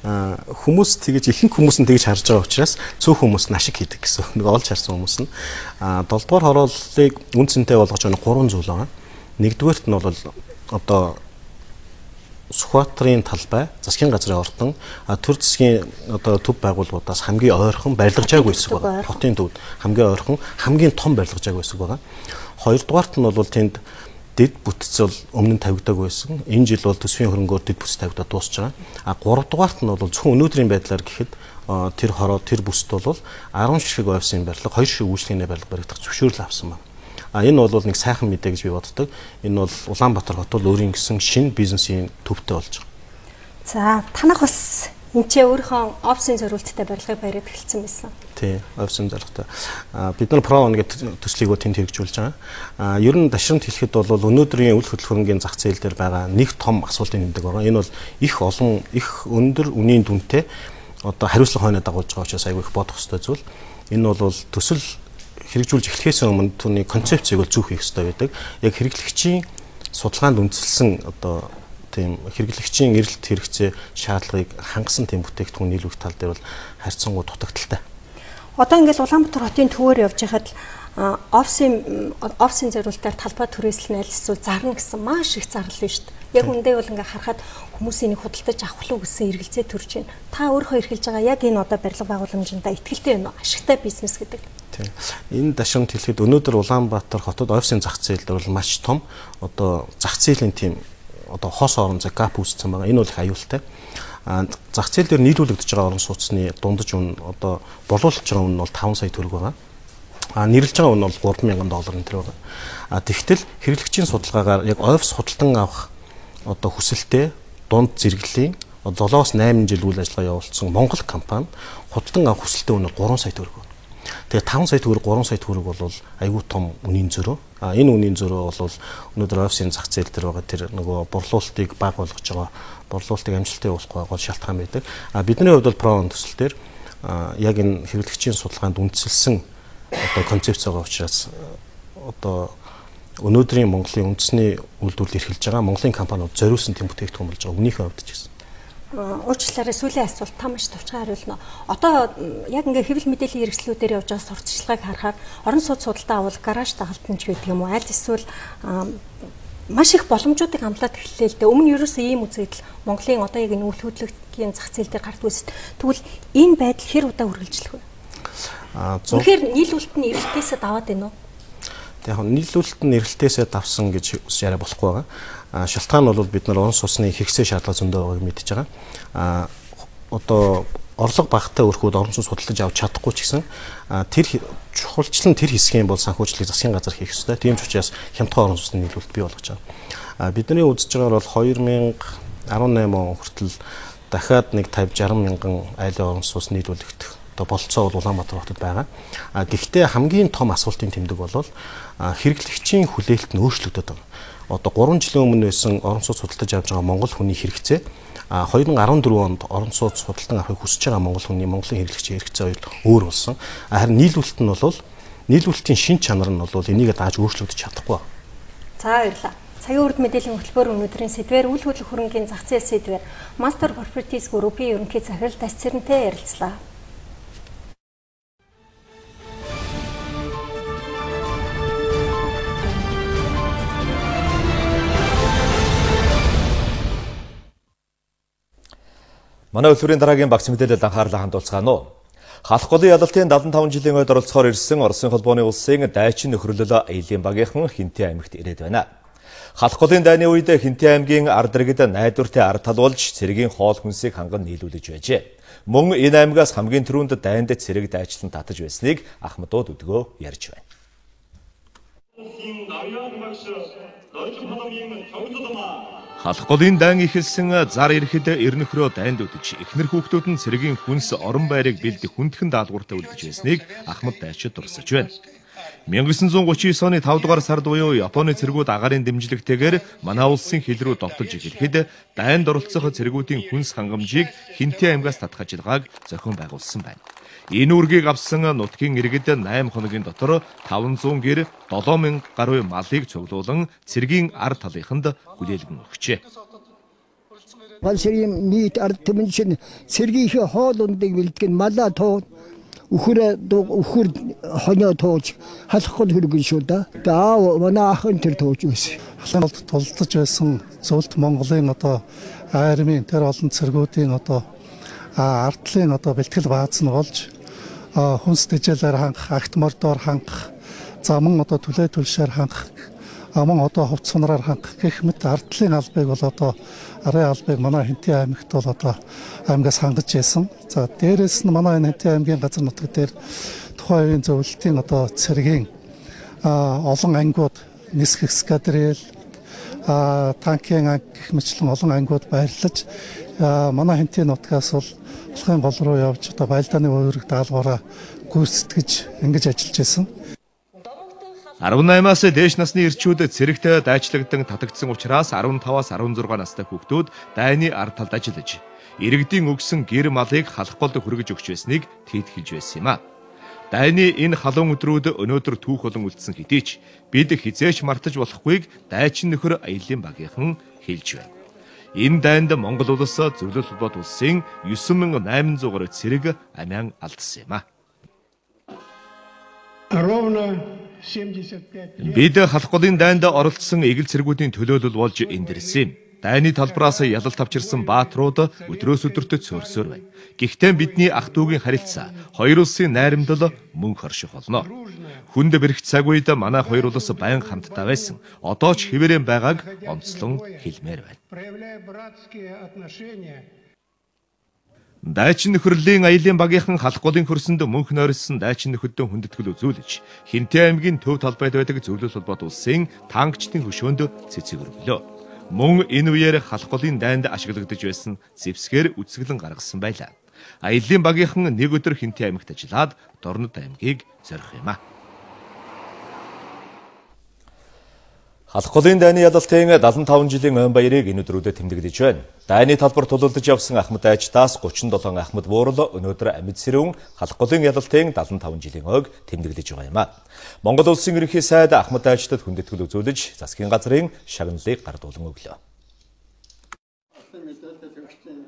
Хүмүүс тэгэж ихэнх хүмүүс нь тэгэж харж байгаа учраас цөөх хүмүүс нь ашиг хийдэг гэсэн. Нэг олж харсан хүмүүс нь 7 дугаар хорооллыг үн цэнтэй болгож байгаа 3 зүйл байгаа. Нэгдүгээрт нь бол одоо Сүхбаатарын талбай, засгийн газрын ордон, төр засгийн одоо төв байгууллагуудаас хамгийн ойрхон барилгаж байгаагүй хэсэг байгаа. Хотын төвд хамгийн ойрхон, хамгийн том барилгаж байгаагүй хэсэг байгаа. Хоёрдугаарт нь бол тэнд дэд бүтц бол өмнө нь тавигдаагүй байсан. Энэ жил бол төсвийн хөрөнгөөр дэд бүтц тавигдаад дуусж байгаа. Гуравдугаарт нь бол зөвхөн өнөөдрийн байдлаар гэхэд тэр хороо тэр бүсд бол 10 ширхэг офисын барилга, 2 ширхэг үйлчлэгийн барилга баригдах зөвшөөрлөө авсан байна. Энэ бол нэг сайхан мэдээ гэж би боддог. Энэ бол Улаанбаатар хот бол өөрийн гэсэн шинэ бизнесийн төвтэй болж байгаа. За танах бас энэ ч өөрийнхөө офисын зориулттай барилгыг бариад эхэлсэн байсан. Тий, офисын зорилготой. Бид нар Pro-1 гэдэг төслийг тэнд хэрэгжүүлж байгаа. Ер нь дашрамт хэлэхэд бол өнөөдрийн үйл хөдлөх хөрөнгөний зах зээл дээр байгаа нэг том асуултын нэмдэг байгаа. Энэ бол их өндөр үнийн дүнтэй одоо хариуцлага хойно дагуулж байгаа учраас айгүй их бодох ёстой зүйл. Энэ бол төсөл хэрэгжүүлж эхлэхээс өмнө түүний концепцийг бол зөв хийх ёстой байдаг. Яг хэрэглэгчийн судалгаанд үндэслэн одоо тийм хэрэглэгчийн эрэлт хэрэгцээ шаардлагыг хангасан тийм бүтээгдэхүүн нийлүүлэх тал дээр бол харьцангуй дутагдaltaй. Одоо ингээд Улаанбаатар хотын төвөөр явж байхад офисын зориулалтаар талбай түрээслэн аль эсвэл зарна гэсэн маш их зарлал нь шүү дээ. Яг үндэ бол ингээд харахад хүмүүсийн нэг худалдаж авах уу гэсэн эргэлзээ төрж байна. Та өөрөө эрхэлж байгаа яг энэ одоо барилга байгууламжиндаа итгэлтэй байна уу? Ашигтай бизнес гэдэг. Энэ дашрамт хэлэхэд өнөөдөр Улаанбаатар хотод офисын зах зээл дээр бол маш том одоо зах зээлийн тийм одоо хос орон зай гап үүссэн байгаа. Энэ бол их аюултай. Зах зээл дээр нийлүүлэгдэж байгаа орон сууцны дундаж үн одоо боловсруулж байгаа үн нь бол 5 сая төгрөг байгаа. Нэрлэж байгаа үн нь бол $3,000 энэ байгаа. Тэгтэл хэрэглэгчийн судалгаагаар яг офис худалдан авах одоо хүсэлтэй дунд зэрэглэлийн 7-8 жил үйл ажиллагаа явуулсан Монгол компани худалдан авах хүсэлтэй үн нь 3 сая төгрөг. Тэгээ 5 сая төгрөг 3 сая төгрөг бол айгүй том үнийн зөрөө. Энэ үнийн зөрөө бол өнөөдөр офисын зах зээл дээр байгаа тэр нөгөө борлуулалтыг баг болгож байгаа, борлуулалтыг амжилттай явуулах гол шалтгаан байдаг. Бидний хувьд бол Pro-1 төсөл дээр яг энэ хэрэглэгчийн судалгаанд үндэслэн одоо концепц байгаа учраас одоо өнөөдрийн Монголын үндэсний үйлдвэрлэл эрхэлж байгаа Монголын компаниуд зориулсан тийм бүтээгдэхүүн болж байгаа. Үнийхээ хувьд ч гэсэн. Уучлаарай, сүүлийн асуулт та маш товчхон хариулна. Одоо яг ингээ хэвлэл мэдээллийн хэрэгслүүдээр явж байгаа сурталчилгааг харахаар орон сууц судалтай авал гараж дагалдан ч гэдэг юм уу, аль эсвэл маш их боломжуудыг хамлаад эхэллээ л дээ. Өмнө ерөөсөө ийм үзэгдэл Монголын одоо яг энэ үйл хөдлөлтийн зах зээл дээр гардаг байсан. Тэгвэл энэ байдал хэр удаа үргэлжлэх вэ? Тэгэхээр нийлүүлэлт нь эрэлтээсээ даваад байна уу? Яг нийлүүлэлт нь эрэлтээсээ давсан гэж яриа болохгүй байгаа. Шалтгаан нь бол бид нар орон сууцны хэрэгсээ шаардлага зөндөө байгааг мэдж байгаа. Одоо орлого багтаа өрхүүд орон сууц судалж авч чадахгүй ч гэсэн тэр чухалчлан тэр хэсгийн бол санхүүжлыг засгийн газар хийх ёстой. Тийм ч учраас хямдхан орон сууцны нийлүүлэлт бий болгож байгаа. Бидний үзэж байгаагаар бол 2018 он хүртэл дахиад нэг 50-60 мянган айлын орон сууц нийлүүлэгдэх болцоо бол Улаанбаатар хотод байгаа. Гэхдээ хамгийн том асуултын тэмдэг бол хэрэглэгчийн хүлээлт нь өөрчлөгдөд байгаа. Одоо 3 жилийн өмнө байсан орон сууц судалж авч байгаа монгол хүний хэрэгцээ 2014 онд орон сууц судалтан авахыг хүсэж байгаа Монголын хэрэглэгчийн хэрэгцээ хоёр өөр болсон. Харин нийлүүлэлт нь бол нийлүүлэлтийн шин чанар нь бол энийг дааж өөрчлөгдөж чадахгүй. За баярлалаа. Цагийн урд мэдээллийн хөтөлбөр өнөөдрийн сэдвээр үйл хөдлөх хөрөнгийн зах зээл сэдвээр Master Properties Group-ийн ерөнхий захирал Дас Цэрэнтэй ярилцлаа. Манай үлвэрийн дараагийн багц мэдээлэлд анхаарлаа хандуулцгаана уу. Халах голын ялалтын 75 жилийн ойд оролцохоор ирсэн Оросын холбооны улсын дайчин нөхөрлөл аялын багийнхан Хинтээ аймагт ирээд байна. Халах голын дайны үед Хинтээ аймгийн ард иргэд найдвартай ард талуулж цэргийн хоол хүнсийг ханган нийлүүлж байжээ. Мөн энэ аймгаас хамгийн түрүүнд дайнд цэрэг дайчлан татаж байсныг Ахмадууд өдгөө ярьж байна. Халах голын дайн ихэлсэн зар ирэхэд эрнөхрөө дайнд үдэж, эхнэр хүүхдүүд нь цэргийн хүнс орон байрыг бэлдэх хүндхэн даалгавартай үлдэж байсныг Ахмад дайчид дурсаж байна. 1939 оны 5 дугаар сард буюу Японы цэргүүд агаарын дэмжлэгтэйгээр манай улсын хил рүү довтолж ирэхэд дайнд оролцох цэргүүдийн хүнс хангамжийг Хинтээ аймгаас татах ажиллагааг зохион байгуулсан байна. Энэ үргийг авсан нутгийн иргэд 8 хоногийн дотор 500 гэр 7000 гаруй малыг цуглуулан цэргийн ард талынханд хүлээлгэн өгчээ. Балсэрийн нийт ард түмэн чинь цэргийнхээ хоол ундыг бэлтгэн малаа туу үхэр хоньо тууж халах гол хөргөн шүү да. Манай ахын тэр тууж байсан. Халаанд тулдаж байсан зөвлөлт Монголын одоо армийн тэр олон цэргүүдийн одоо ардлын одоо бэлтгэл бааз нь болж хүнс дэжээлээр хангах, агт мордоор хангах, заман одоо түлээ түлшээр хангах, аман одоо хувц сунраар хангах гэх мэт ардлын албыг бол одоо арын албыг манай Хинтээ аймагт бол одоо аймгаас хангаж байсан. За дээрээс нь манай Хинтээ аймгийн газар нутаг дээр тухайн үеийн зөвлөлтийн одоо цэргийн олон ангиуд нисэх эскадрил танкийн анги гэх мэтлэн олон ангиуд байрлаж манай Хинтээ нутгаас бол Улаан гол руу явж одоо байлдааны өөрөг даалгавраа гүйцэтгэж ингэж ажиллаж байсан. 18-аас дээш насны эрчүүд цэрэгтэй дайчлагдсан татагдсан учраас 15-аас 16 настай хүүхдүүд дайны ард талд ажиллаж, иргэдийн өгсөн гэр малыг халах голд хүргэж өгч байсныг тэтгэлж байсан юм а. Дайны энэ халуун өдрүүд өнөөдөр түүх болон үлдсэн хэдий ч бид хизээч мартаж болохгүйг дайчин нөхөр аялын багийнхан хэлж байна. Энэ дайнд Монгол улс зөвлөл холбоот улсын 9800 гаруй цэрэг амиан алдсан юм а. Бид халах голын дайнд оролцсон эгэл цэргүүдийн төлөөлөл болж эндэрсэн юм. Дайны талбараас ялалт авчирсан баатрууд өдрөөс өдөртөө цөөрсөөр байна. Гэхдээ бидний ах дүүгийн харилцаа хоёр улсын найрамдал мөн хорших болно. Хүнд бэрх цаг үед манай хоёр улс байнга хамтдаа байсан. Одоо ч хэвээрэн байгааг онцлон хэлмээр байна. Дайчин нөхөрлөлийн аялын багийнхан халах голын хөрсөнд мөнх нойрсон дайчин нөхөддөө хүндэтгэл үзүүлж, Хинтээ аймгийн төв талбайд байдаг зөвлөл холбоот улсын танкчдын хөшөөнд цэцэг өргөлөө. Мөн энэ үеэр халах голын дайнд ашиглагдаж байсан зэвсгээр үсгэлэн гаргасан байлаа. Аялын багийнхан нэг өдөр Хинтээ аймагт ажиллаад Дорнод аймгийг зорих юм а. Алх голын дайны ялалтын 75 жилийн ойн баярыг энэ өдрүүдэд тэмдэглэж байна. Дайны талбар тулалдаж явсан Ахмад Айчтаас 37 Ахмад Буурло өнөөдөр амьд сэрүүн алх голын ялалтын 75 жилийн ойг тэмдэглэж байгаа юм а. Монгол улсын ерөнхий сайд Ахмад Айчтад хүндэтгэл үзүүлж засгийн газрын шагналыг гардуулан өглөө.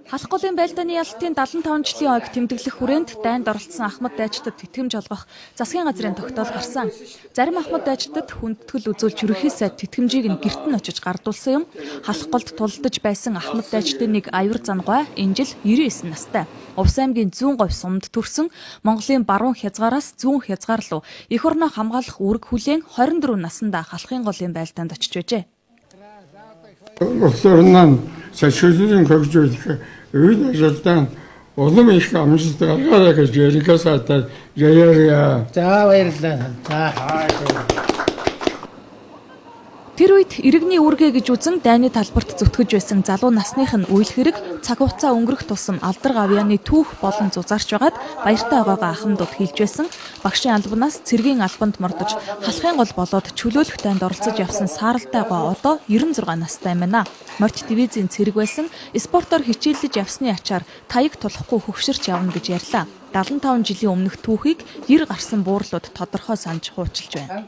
Халах голын байлдааны ялалтын 75 жилийн ойг тэмдэглэх хүрээнд дайнд оролцсон Ахмад Айчтад тэтгэмж олгох засгийн газрын тогтоол гарсан. Зарим Ахмад Айчтад хүндэтгэл үзүүлж ерөнхий сайд тэтгэмжийг нь гэрт нь очиж гардуулсан юм. Халах голд тулалдаж байсан Ахмад Айчтын нэг аюур зангаа энэ жил 99 настай. Увс аймгийн 100 говь сумд төрсөн Монголын баруун хязгаараас зүүн хязгаар руу эх орноо хамгаалах үүрэг хүлээн 24 наснда халахын голын байлдаанд очиж байжээ. Сашилын хөгжүүлэх үйл ажиллагаанд улам их амжилт гаргаарай гэж яригасаа яяря. За баярлалаа. Тэр үед иргэний үүргээ гэж үзэн дайны талбарт зүтгэж байсан залуу насных нь үйл хэрэг цаг хугацаа өнгөрөх тусам алдар гавьяаны түүх болон зузаарч байгаад баяртай байгаагаа ахмадууд хэлж байсан. Багшийн албанаас цэргийн албанд мордож халахын гол болоод чөлөөлөх дайнд оролцож явсан сааралтайгаа одоо 96 настай юм байна. Морч дивизийн цэрэг байсан спортоор хичээллэж явсны ачаар таяг тулахгүй хөвшөрч явна гэж ярьлаа. 75 жилийн өмнөх түүхийг 90 гарсан буурлууд тодорхой санаж хуучилж байна.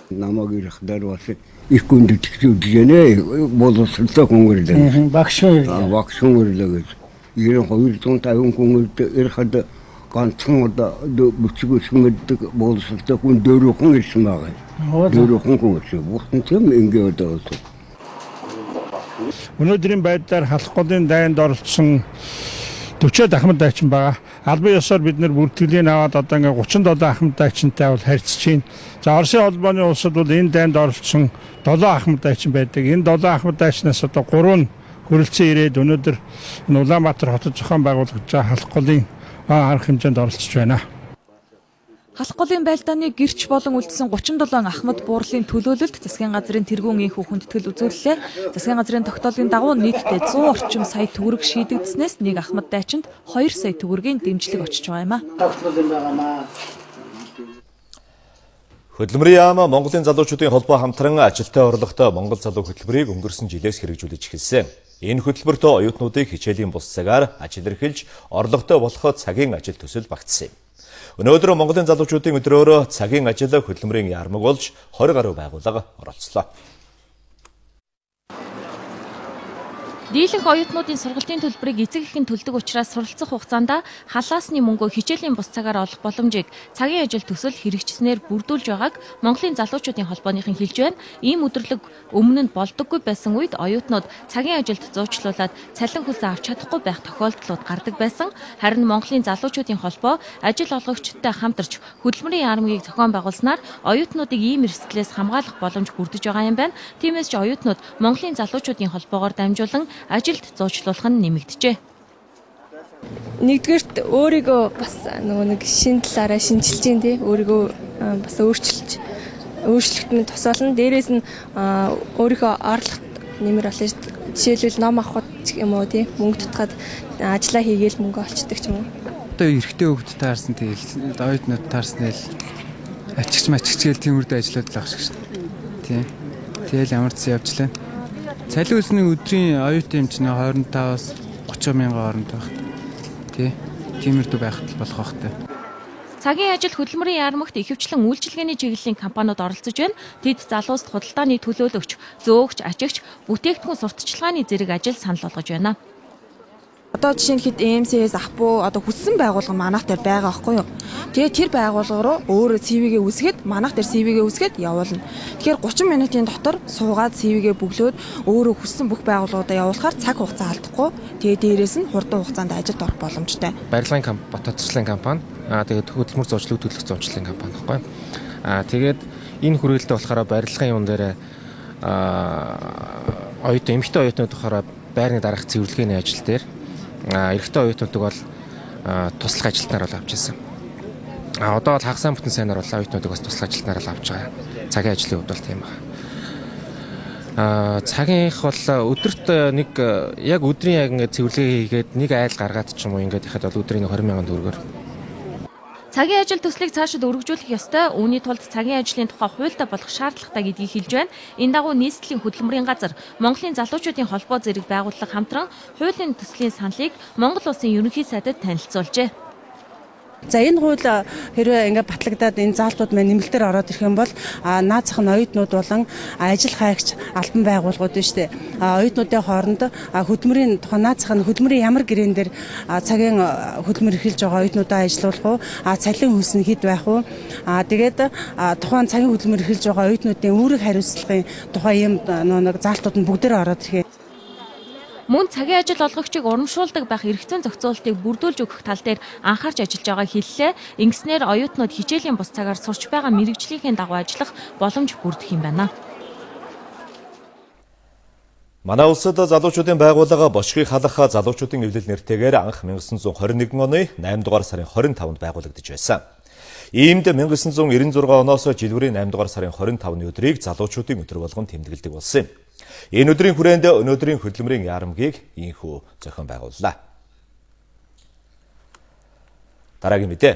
Намаг ирэх дараа бас их хүндэтгэж үзэнэ. Боловсролтой хөнгөрлөө. Багш хөнгөрлөө гэж. 9250 хүнд ирэхэд ганцхан одоо бүчгөөс мэддэг боловсролтой хүн дөрөвхөн ирсэн байгаа. Дөрөвхөн хүн ирсэн. Бүгд тийм ингэ одоо. Өнөөдрийн байдлаар халах голын дайнд оролцсон 40 Ахмад Айчин байгаа. Албан ёсоор бид нэр бүртгэлийн аваад одоо ингээ 37 Ахмад Айчинтай бол харьцаж байна. За Оросын холбооны улсад бол энэ дайнд оролцсон 7 Ахмад Айчин байдаг. Энэ 7 Ахмад Айчнаас одоо 3 нь хүрэлцэн ирээд өнөөдөр Улаанбаатар хотод зохион байгуулагдж байгаа халах голын арга хэмжээнд оролцож байна. Халах голын байлдааны гэрч болон үлдсэн 37 Ахмад Буурлын төлөөлөлд засгийн газрын тэргүүн инхүү хүндэтгэл үзүүллээ. Засгийн газрын тогтоолын дагуу нийтдээ 100 орчим сая төгрөг шийдэгдснээс нэг Ахмад Айчинд 2 сая төгрөгийн дэмжлэг очиж байгаа юм а. Хөдөлмөрийн яам Монголын залуучуудын холбоо хамтран ажилтай орлоготой Монгол залуу хөтөлбөрийг өнгөрсөн жилээс хэрэгжүүлж эхэлсэн. Энэ хөтөлбөрт оюутнуудыг хичээлийн бус цагаар ажил эрхэлж орлоготой болоход цагийн ажил төсөл багтсан юм. Өнөөдөр Монголын залуучуудын өдрөөр цагийн ажил хөдөлмөрийн яармаг болж 20 гаруй байгууллага оролцлоо. Дийлэнх оюутнуудын сургалтын төлбөрийг эцэг эхийн төлдөг учраас суралцах хугацаанд халаасны мөнгөө хичээлийн бус цагаар олох боломжийг цагийн ажил төсөл хэрэгжснээр бүрдүүлж байгааг Монголын залуучуудын холбооныхан хэлж байна. Ийм өдөрлөг өмнө нь болдоггүй байсан үед оюутнууд цагийн ажилд зуучлуулаад цалин хөлсөө авч чадахгүй байх тохиолдлууд гардаг байсан. Харин Монголын залуучуудын холбоо ажил олгогчдтой хамтарч хөдөлмөрийн яармгийг зохион байгуулснаар оюутнуудыг ийм эрсдлээс хамгаалах боломж бүрдэж байгаа юм байна. Тиймээс ч оюутнууд Монголын залуучуудын холбоогоор дамжуулан ажилд зуучлуулах нь нэмэгдэжээ. Нэгдүгээрт өөрийгөө бас нэг шинэ талаараа шинжилж дээ тий өөрийгөө бас өөрчлөлтөнд тусаална. Дээрээс нь өөрийнхөө орлогот нэмэр болно. Жишээлбэл ном авахд юм уу тий мөнгө тутахад ажиллаа хийгээл мөнгө олчдаг ч юм уу. Одоо эрэгтэй хүүхэд таарсан тэгэл оюутнууд таарсан л ачигч мачигчгээл тиймэрдээ ажлууд л авах шиг шин. Тий. Тэгэл ямар ч явж лээ. Цалин өсний өдрийн оюутны хэмжээ 25-аас 30 мянган хооронд байх. Тий. Тиймэрдүү байхад болох бахтай. Цагийн ажил хөдөлмөрийн яармагт ихэвчлэн үйлчилгээний чиглэлийн компаниуд оролцож байна. Тэд залуусд худалдааны төлөөлөгч, зөөгч, ажигч, бүтээгдэхүүн сурталчилгааны зэрэг ажил санал болгож байна. Одоо жишээ нь хэд EMC-с АХБУ одоо хүссэн байгууллага манайх дээр байгаа байхгүй юу. Тэгээд тэр байгууллага руу өөрөө CV-гээ үсгээд манайх дээр CV-гээ үсгээд явуулна. Тэгэхээр 30 минутын дотор суугаад CV-гээ бөглөөд өөрөө хүссэн бүх байгууллагуудаа явуулахаар цаг хугацаа алдахгүй. Тэгээд дээрээс нь хурдан хугацаанд ажилд орох боломжтой. Барилгын ботоцчлалын компани, тэгээд хөдөлмөр зуучлалыг төлөх зуучлалын компани байхгүй. Тэгээд энэ хүрээлэлтэй болохоор барилгын юун дээр оюутан эмэгтэй оюутнууд болохоор байрны дараах цэвэрлэгээний ажил дээр эрэгтэй оюутнуудыг бол туслах ажилтнаар бол авч ирсэн. Одоо бол хагасаа бүтэн сайнаар бол оюутнуудыг бас туслах ажилтнаар л авч байгаа. Цагийн ажлын хувьд бол тийм байна. Цагийнх бол өдөрт нэг яг өдрийн яг ингээд цэвэрлэгээ хийгээд нэг айл гаргаад ч юм уу ингээд яхад бол өдрийн 20 мянган төгрөгөөр. Цагийн ажил төслийг цаашид өргөжүүлэх ёстой. Үүний тулд цагийн ажлын тухай хуультай болох шаардлагатай гэдгийг хэлж байна. Энэ дагуу нийслэлийн хөдөлмөрийн газар Монголын залуучуудын холбоо зэрэг байгууллага хамтран хуулийн төслийн саналыг Монгол улсын ерөнхий сайдад танилцуулжээ. За энэ хууль хэрвээ ингээд батлагдаад энэ заалтууд маань нэмэлтээр ороод ирэх юм бол наацх нь оюутнууд болон ажил хайгч албан байгууллагууд нь шүү дээ. Оюутнуудын хооронд хөдөлмөрийн тухайн наацх нь хөдөлмөрийн ямар гэрээн дээр цагийн хөдөлмөр эрхэлж байгаа оюутнуудаа ажилуулах уу, цалин хөлс нь хэд байх уу. Тэгээд тухайн цагийн хөдөлмөр эрхэлж байгаа оюутнуудын үүрэг хариуцлагын тухайн юм нэг заалтууд нь бүгдээр ороод ирэх. Мөн цагийн ажил олгогчийг урамшуулдаг байх эрх зүйн зохицуултыг бүрдүүлж өгөх тал дээр анхаарч ажиллаж байгааг хэллээ. Ингэснээр оюутнууд хичээлийн бус цагаар сурч байгаа мэрэгжлийнхээ дагуу ажиллах боломж бүрдэх юм байна. Манай улсад залуучуудын байгууллага бошгийг халах залуучуудын эвлэл нэртэйгээр анх 1921 оны 8 дугаар сарын 25-нд байгуулагдаж байсан. Иймд 1996 оноос жилвэрийн 8 дугаар сарын 25-ны өдрийг залуучуудын өдөр болгон тэмдэглэдэг болсон юм. Энэ өдрийн хүрээнд өнөөдрийн хөдөлмөрийн яамгийг ийхүү зохион байгууллаа. Дараагийн мэдээ.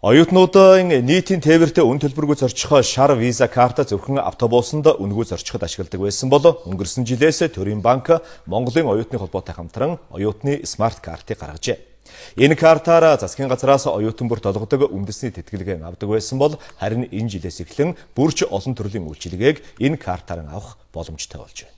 Оюутнуудын нийтийн тээвэрт үн төлбөргүй зорчих шар виза карта зөвхөн автобусанд үнэгүй зорчиход ашигладаг байсан бол өнгөрсөн жилээс Төрийн банк Монголын оюутны холбоотой хамтран оюутны смарт картыг гаргажээ. Энэ картаар засгийн газраас оюутан бүрт олгодог үндэсний тэтгэлгээ авдаг байсан бол харин энэ жилээс эхлэн бүрч олон төрлийн үйлчилгээг энэ картаар авах боломжтой болж байна.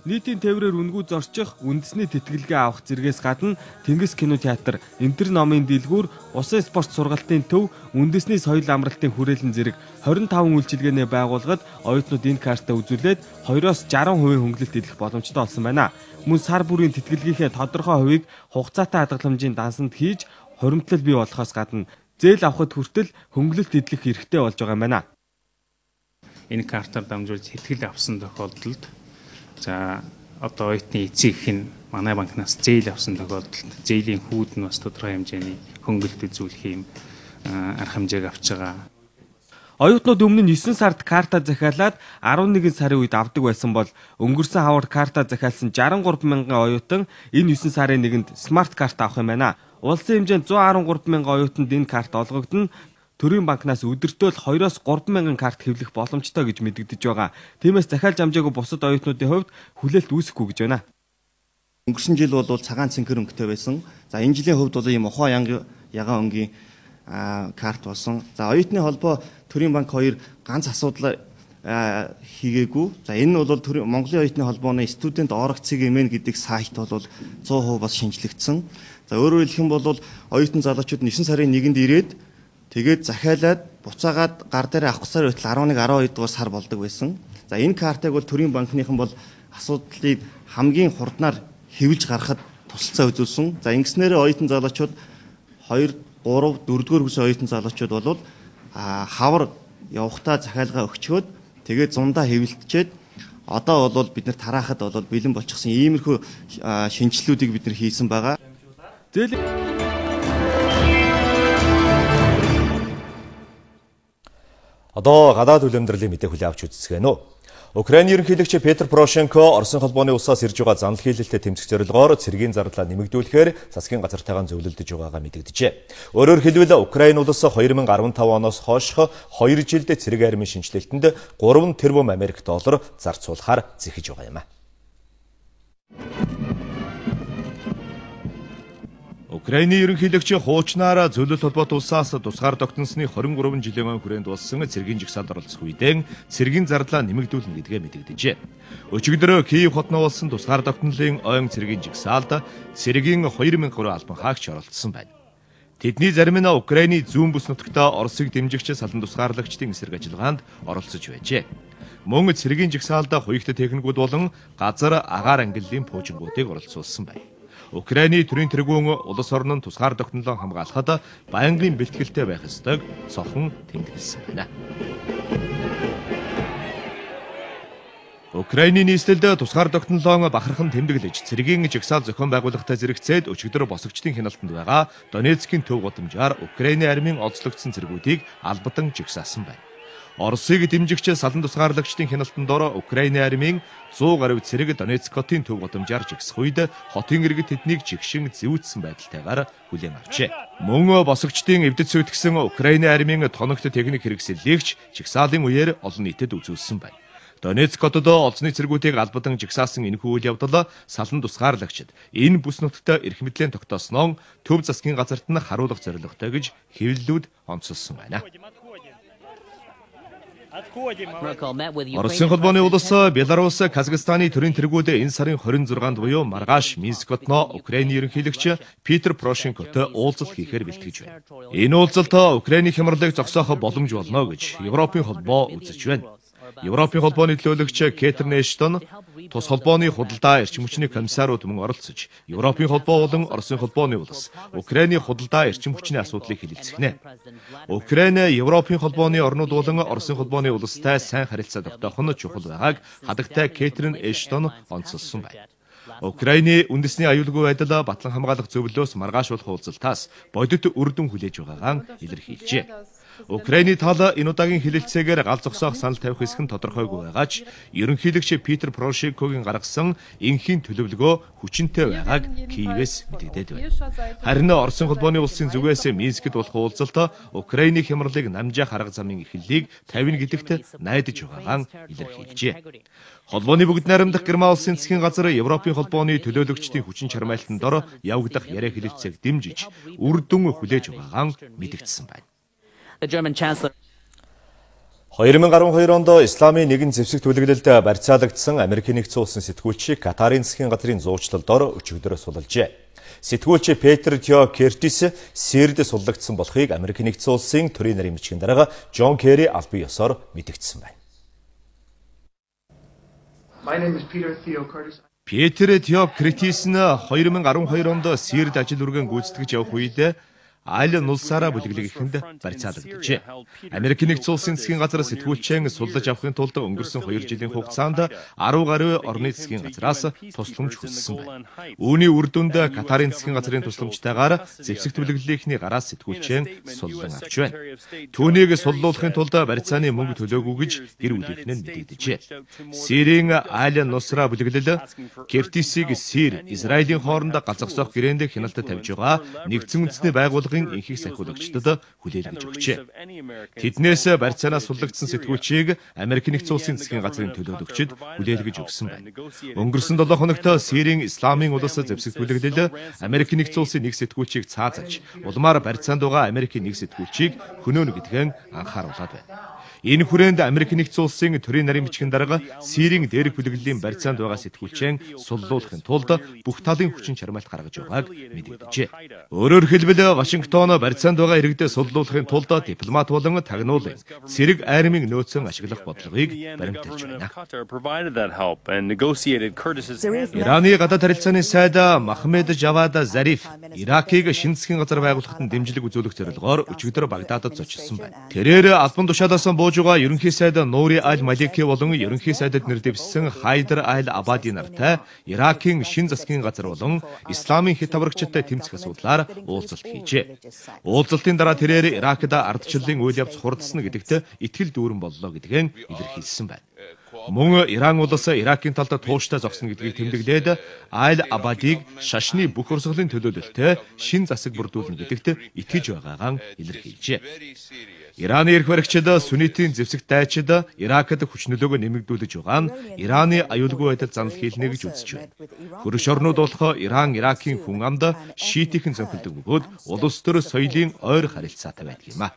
Нийтийн тээврээр үнэгүй зорчих, үндэсний тэтгэлгээ авах зэргээс гадна Тэнгис кинотеатр, Энтер номын дэлгүүр, Усан спорт сургалтын төв, үндэсний соёл амралтын хүрээлэн зэрэг 25 үйлчилгээний байгууллагад оюутнууд энэ картаа үзүүлээд 2-60% хөнгөлөлт идэх боломжтой болсон байна. Мөн сар бүрийн тэтгэлгийнхээ тодорхой хувийг хугацаатай хадгаламжийн дансанд хийж хуримтлал бий болохоос гадна зээл авахд хүртэл хөнгөлөлт идэх хэрэгтэй болж байгаа юм байна. Энэ картаар дамжуулж тэтгэл авсан тохиолдолд за одоо оюутны эцэг нь манай банкнаас зээл авсан тохиолдолд зээлийн хүүд нь бас тодорхой хэмжээний хөнгөлөлт үзүүлэх юм арга хэмжээг авч байгаа. Оюутнууд өмнө нь 9 сард карта захиалаад 11 сарын үед авдаг байсан бол өнгөрсөн хавар карта захиалсан 63 мянган оюутан энэ 9 сарын нэгэнд смарт карта авах юм байна. Улсын хэмжээнд 113 мянган оюутанд энэ карта олгогдно. Төрийн банкнаас өдөртөө 2-3 мянган карт хэвлэх боломжтой гэж мэдэгдэж байгаа. Тиймээс захиалж амжаагүй бусад оюутнуудын хувьд хүлээлт үүсэхгүй гэж байна. Өнгөрсөн жил бол цагаан цэнхэр өнгөтэй байсан. За энэ жилийн хувьд бол ийм ухаан ягаан өнгийн карт болсон. За оюутны холбоо Төрийн банк 2 ганц асуудал хийгээгүй. За энэ нь бол Монголын оюутны холбооны студент орох CGM гэдэг сайт бол 100% бас шинжлэгдсэн. За өөрөөр хэлэх юм бол оюутан залуучууд 9 сарын 1-нд ирээд тэгээд захиалаад буцаагаад гар дээр авах сар байтал 11-12 дугаар сар болдог байсан. За энэ картыг бол Төрийн банкныхан бол асуудлыг хамгийн хурднаар хэвлэж гаргахад тусалцаа үзүүлсэн. За ингэснээр оюутан залуучууд 2, 3, 4-р курсын оюутан залуучууд бол хавар явахтаа захиалгаа өгчөөд тэгээд зундаа хэвлэлтчээд одоо бол бид нар тараахад бол бэлэн болчихсон иймэрхүү шинжилгүүдийг бид нар хийсэн байгаа. Одоо гадаад үлэмдрэлийн мэдээ хүлээн авч үзсгэнэ үү. Украины ерөнхийлөгч Петр Порошенко Оросын холбооны улсаас ирж байгаа занал хийлэлтэд тэмцэх зорилгоор цэргийн зарлаа нэмэгдүүлэхээр засгийн газартайгаа зөвлөлдөж байгаагаа мэдэгджээ. Өөрөөр хэлбэл Украин улс 2015 оноос хойш 2 жилд цэрэг армийн шинжилэлтэнд 3 тэрбум Америк доллар зарцуулахаар зэхэж байгаа юм а. Украины ерөнхийлөгч хуучнаараа зөвлөлт холбоотой улсаас тусгаар тогтносны 23 жилийн хүрээнд болсон цэргийн жигсаалд оролцох үедээ цэргийн зарлаа нэмэгдүүлнэ гэдгээ мэдэгдэжээ. Өчигдөр Киев хотноо болсон тусгаар тогтнолын ойн цэргийн жигсаалд цэргийн 2000 гаруй албан хаагч оролцсон байна. Тэдний зарим нь Украины зүүн бүс нутагта Оросыг дэмжигч салан тусгаарлагчдын эсрэг ажиллагаанд оролцож байжээ. Мөн цэргийн жигсаалд хуягт техникүүд болон газар агаар ангиллын пуужингуудыг оролцуулсан байна. Украины төрийн тэргүүн улс орнын тусгаар тогтнолоо хамгаалахад байнгын бэлтгэлтэй байх ёстойг цохон тэмдэглэсэн байна. Украины нийслэлд тусгаар тогтнолоо бахархан тэмдэглэж цэргийн жигсаал зохион байгуулалтаа зэрэгцээд өчигдөр босгочдын хяналтанд байгаа Донецкийн төв гудамжаар Украины армийн олзлогдсон цэргүүдийг албадан жигсаасан байна. Оросыг дэмжигч салан тусгаарлагчдын хяналтанд ор Украины армийн 100 гаруй цэрэг Донецк хотын төв годамжаар жигсэх үед хотын иргэд тэднийг жигшин зэвүүдсэн байдалтайгаар хүлээн авчээ. Мөн босгочдын эвдэд сүйтгэсэн Украины армийн тоногт техник хэрэгсэллэгч жигсаалын үеэр олон нийтэд үзүүлсэн байна. Донецк хотод олзны цэргүүдийг албадан жигсаасан энэхүү үйл явдал салан тусгаарлагчид энэ бүс нутагт эрх мэдлийн тогтоосноо төв засгийн газарт нь харуулах зорилготой гэж хэвлэлүүд онцолсон байна. Оросын холбооны улс Беларусь, Казахстаны төрийн тэргүүд энэ сарын 26-нд буюу маргааш Минск хотно Украины ерөнхийлөгч Петр Порошенкотой уулзалт хийхээр бэлтгэж байна. Энэ уулзалт Украины хямралыг зогсоох боломж болно гэж Европын холбоо үзэж байна. Европын холбооны төлөөлөгч Кэтрин Эштон тус холбооны худалдаа эрчим хүчний комиссарууд мөн оролцож, Европын холбоо болон Оросын холбооны улс Украины худалдаа эрчим хүчний асуудлыг хэлэлцэхнэ. Украин Европын холбооны орнууд болон Оросын холбооны улстай сайн харилцаа тогтоох нь чухал байгааг хадагтай Кэтрин Эштон онцолсон байна. Украины үндэсний аюулгүй байдал батлан хамгаалах зөвлөлөөс маргааш болох уулзалтаас бодит үр дүн хүлээж байгаагаа илэрхийлжээ. Украины тал энэ удаагийн хэлэлцээгээр гал зогсоох санал тавих хэсэг нь тодорхойгүй байгаач ерөнхийлөгч Петр Порошенкогийн гаргасан энхийн төлөвлөгөө хүчинтэй байгааг Киевээс мэдэгдээд байна. Харин Оросын холбооны улсын зүгээс Минскэд болох уулзалт Украины хямралыг намжаах арга замын эхлэлийг тавина гэдэгт найдаж байгаагаа илэрхийлжээ. Холбооны бүгд найрамдах Герман улсын засгийн газар Европын холбооны төлөөлөгчдийн хүчин чармайлтанд ор явагдах яриа хэлэлцээг дэмжиж үр дүн хүлээж байгаагаа мэдэгдсэн байна. 2012 онд Исламын нэгэн зэвсэг төлөвлөлд барьцаалагдсан Америкийн нэгдсэн улсын сэтгүүлч Катарын засгийн газрын зуучилд ор өчигдөр суллажээ. Сэтгүүлч Петр Тио Кертис Сирд суллагдсан болохыг Америкийн нэгдсэн улсын төрийн нарийн бичгийн дарга Джон Керри албан ёсоор мэдэгдсэн байна. Петр Тио Кертис нь 2012 онд Сирд ажил үргэн гүйцэтгэж явах үед Айл Нулсара бүлэглэг ихэнд барьцаалагдажээ. Америкийн нэгдсэн улсын засгийн газар сэтгүүлчийн суллаж авахын тулд өнгөрсөн 2 жилийн хугацаанд 10 гаруй орны засгийн газраас тусламж хүссэн байна. Үүний үр дүнд Катарын засгийн газрын тусламжтайгаар зэвсэг төлөвлөлийнхний гараас сэтгүүлчийн суллан авч байна. Түүнийг суллуулахын тулд барьцааны мөнгө төлөөгүй гэж гэр бүлийнх нь мэдэгдэжээ. Сирийн Айл Нулсара бүлэглэл Кертисийг Сир, Израилийн хооронд галзгсоох гэрээнд хяналтад тавьж байгаа нэгдсэн үндэсний байгууллага инхийг сахиулагчдад хүлээлгэж өгчээ. Тэднээс барьцаанаас суллагдсан сэтгүүлчийг Америкийн нэгдсэн улсын засгийн газрын төлөөлөгчд хүлээлгэж өгсөн байна. Өнгөрсөн 7 хоногт Сирийн Исламын улс зэвсэг төлөвлөлд Америкийн нэгдсэн улсын нэг сэтгүүлчийг цаазалж, улмаар барьцаанд байгаа Америкийн нэг сэтгүүлчийг хөнөөнө гэдгэн анхааруулад байна. Энэ хүрээнд Америкийн нэгдсэн улсын төрийн нарийн бичгийн дарга Сирийн дээрх бүлэглэлийн барьцаанд байгаа сэтгүүлчийн суллуулахын тулд бүх талын хүчин чармайлт гаргаж байгааг мэдэгджээ. Өөрөөр хэлбэл Вашингтон барьцаанд байгаа иргэдэд суллуулахын тулд дипломат болон тагнуулын цэрэг армийн нөөцөн ашиглах бодлогыг баримталж байна. Ираны гадаад харилцааны сайд Махмед Жавад Зариф Иракийг шинэ засгийн газар байгуулахад дэмжлэг үзүүлэх зорилгоор өчигдөр Багдадад зочилсон байна. Тэрээр албан тушаалаас бууж байгаа ерөнхий сайд Нури Аль-Малики болон ерөнхий сайдад нэр дэвссэн Хайдар Аль-Абади нартай Иракийн шинэ засгийн газар болон Исламын хэт аврагчтай тэмцэх асуудлаар уулзалт хийжээ. Уулзалтын дараа тэрээр Иракд ардчлалын үйл явц хурдсна гэдэгт итгэл дүүрэн боллоо гэдгийг илэрхийлсэн байна. Мөн Иран улс Иракийн талд тууштай зогсно гэдгийг тэмдэглээд Аль-Абадиг шашны бүх урсгалын төлөөлөлтөд шин засаг бүрдүүлнэ гэдэгт итгэж байгаагаа илэрхийлжээ. Ираны эрх баригчид сүннитийн зэвсэг дайчид Иракд хүч нөлөөгөө нэмэгдүүлж байгаа нь Ираны аюулгүй байдал занал хийлнэ гэж үзэж байна. Хөрш орнууд болох Иран, Иракийн хүн амд шиитийн зөнхөлдөг бөгөөд улс төр соёлын ойр харилцаатай байдаг юм а.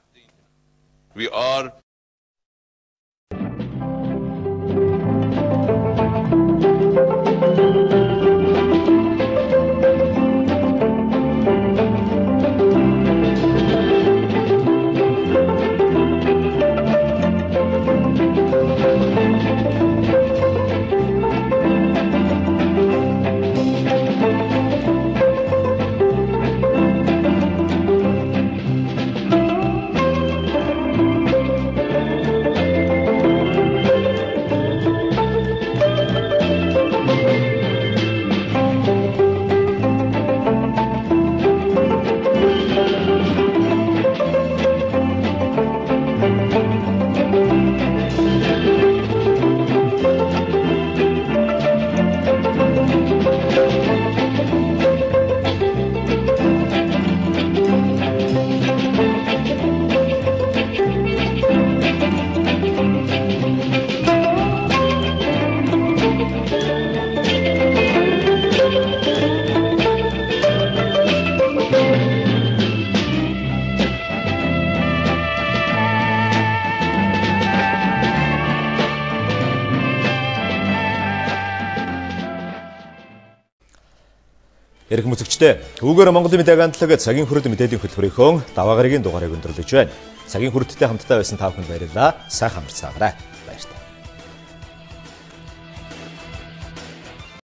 Эрх мөсөгчтэй үүгээр Монголын мэдээ агентлаг цагийн хүрээд мэдээллийн хөтөлбөрийнхөө даваа гарагийн дугаарыг өндөрлөж байна. Цагийн хүрээдтэй хамтдаа байсан та бүхэнд баярлалаа. Сайхан амарцгаарай.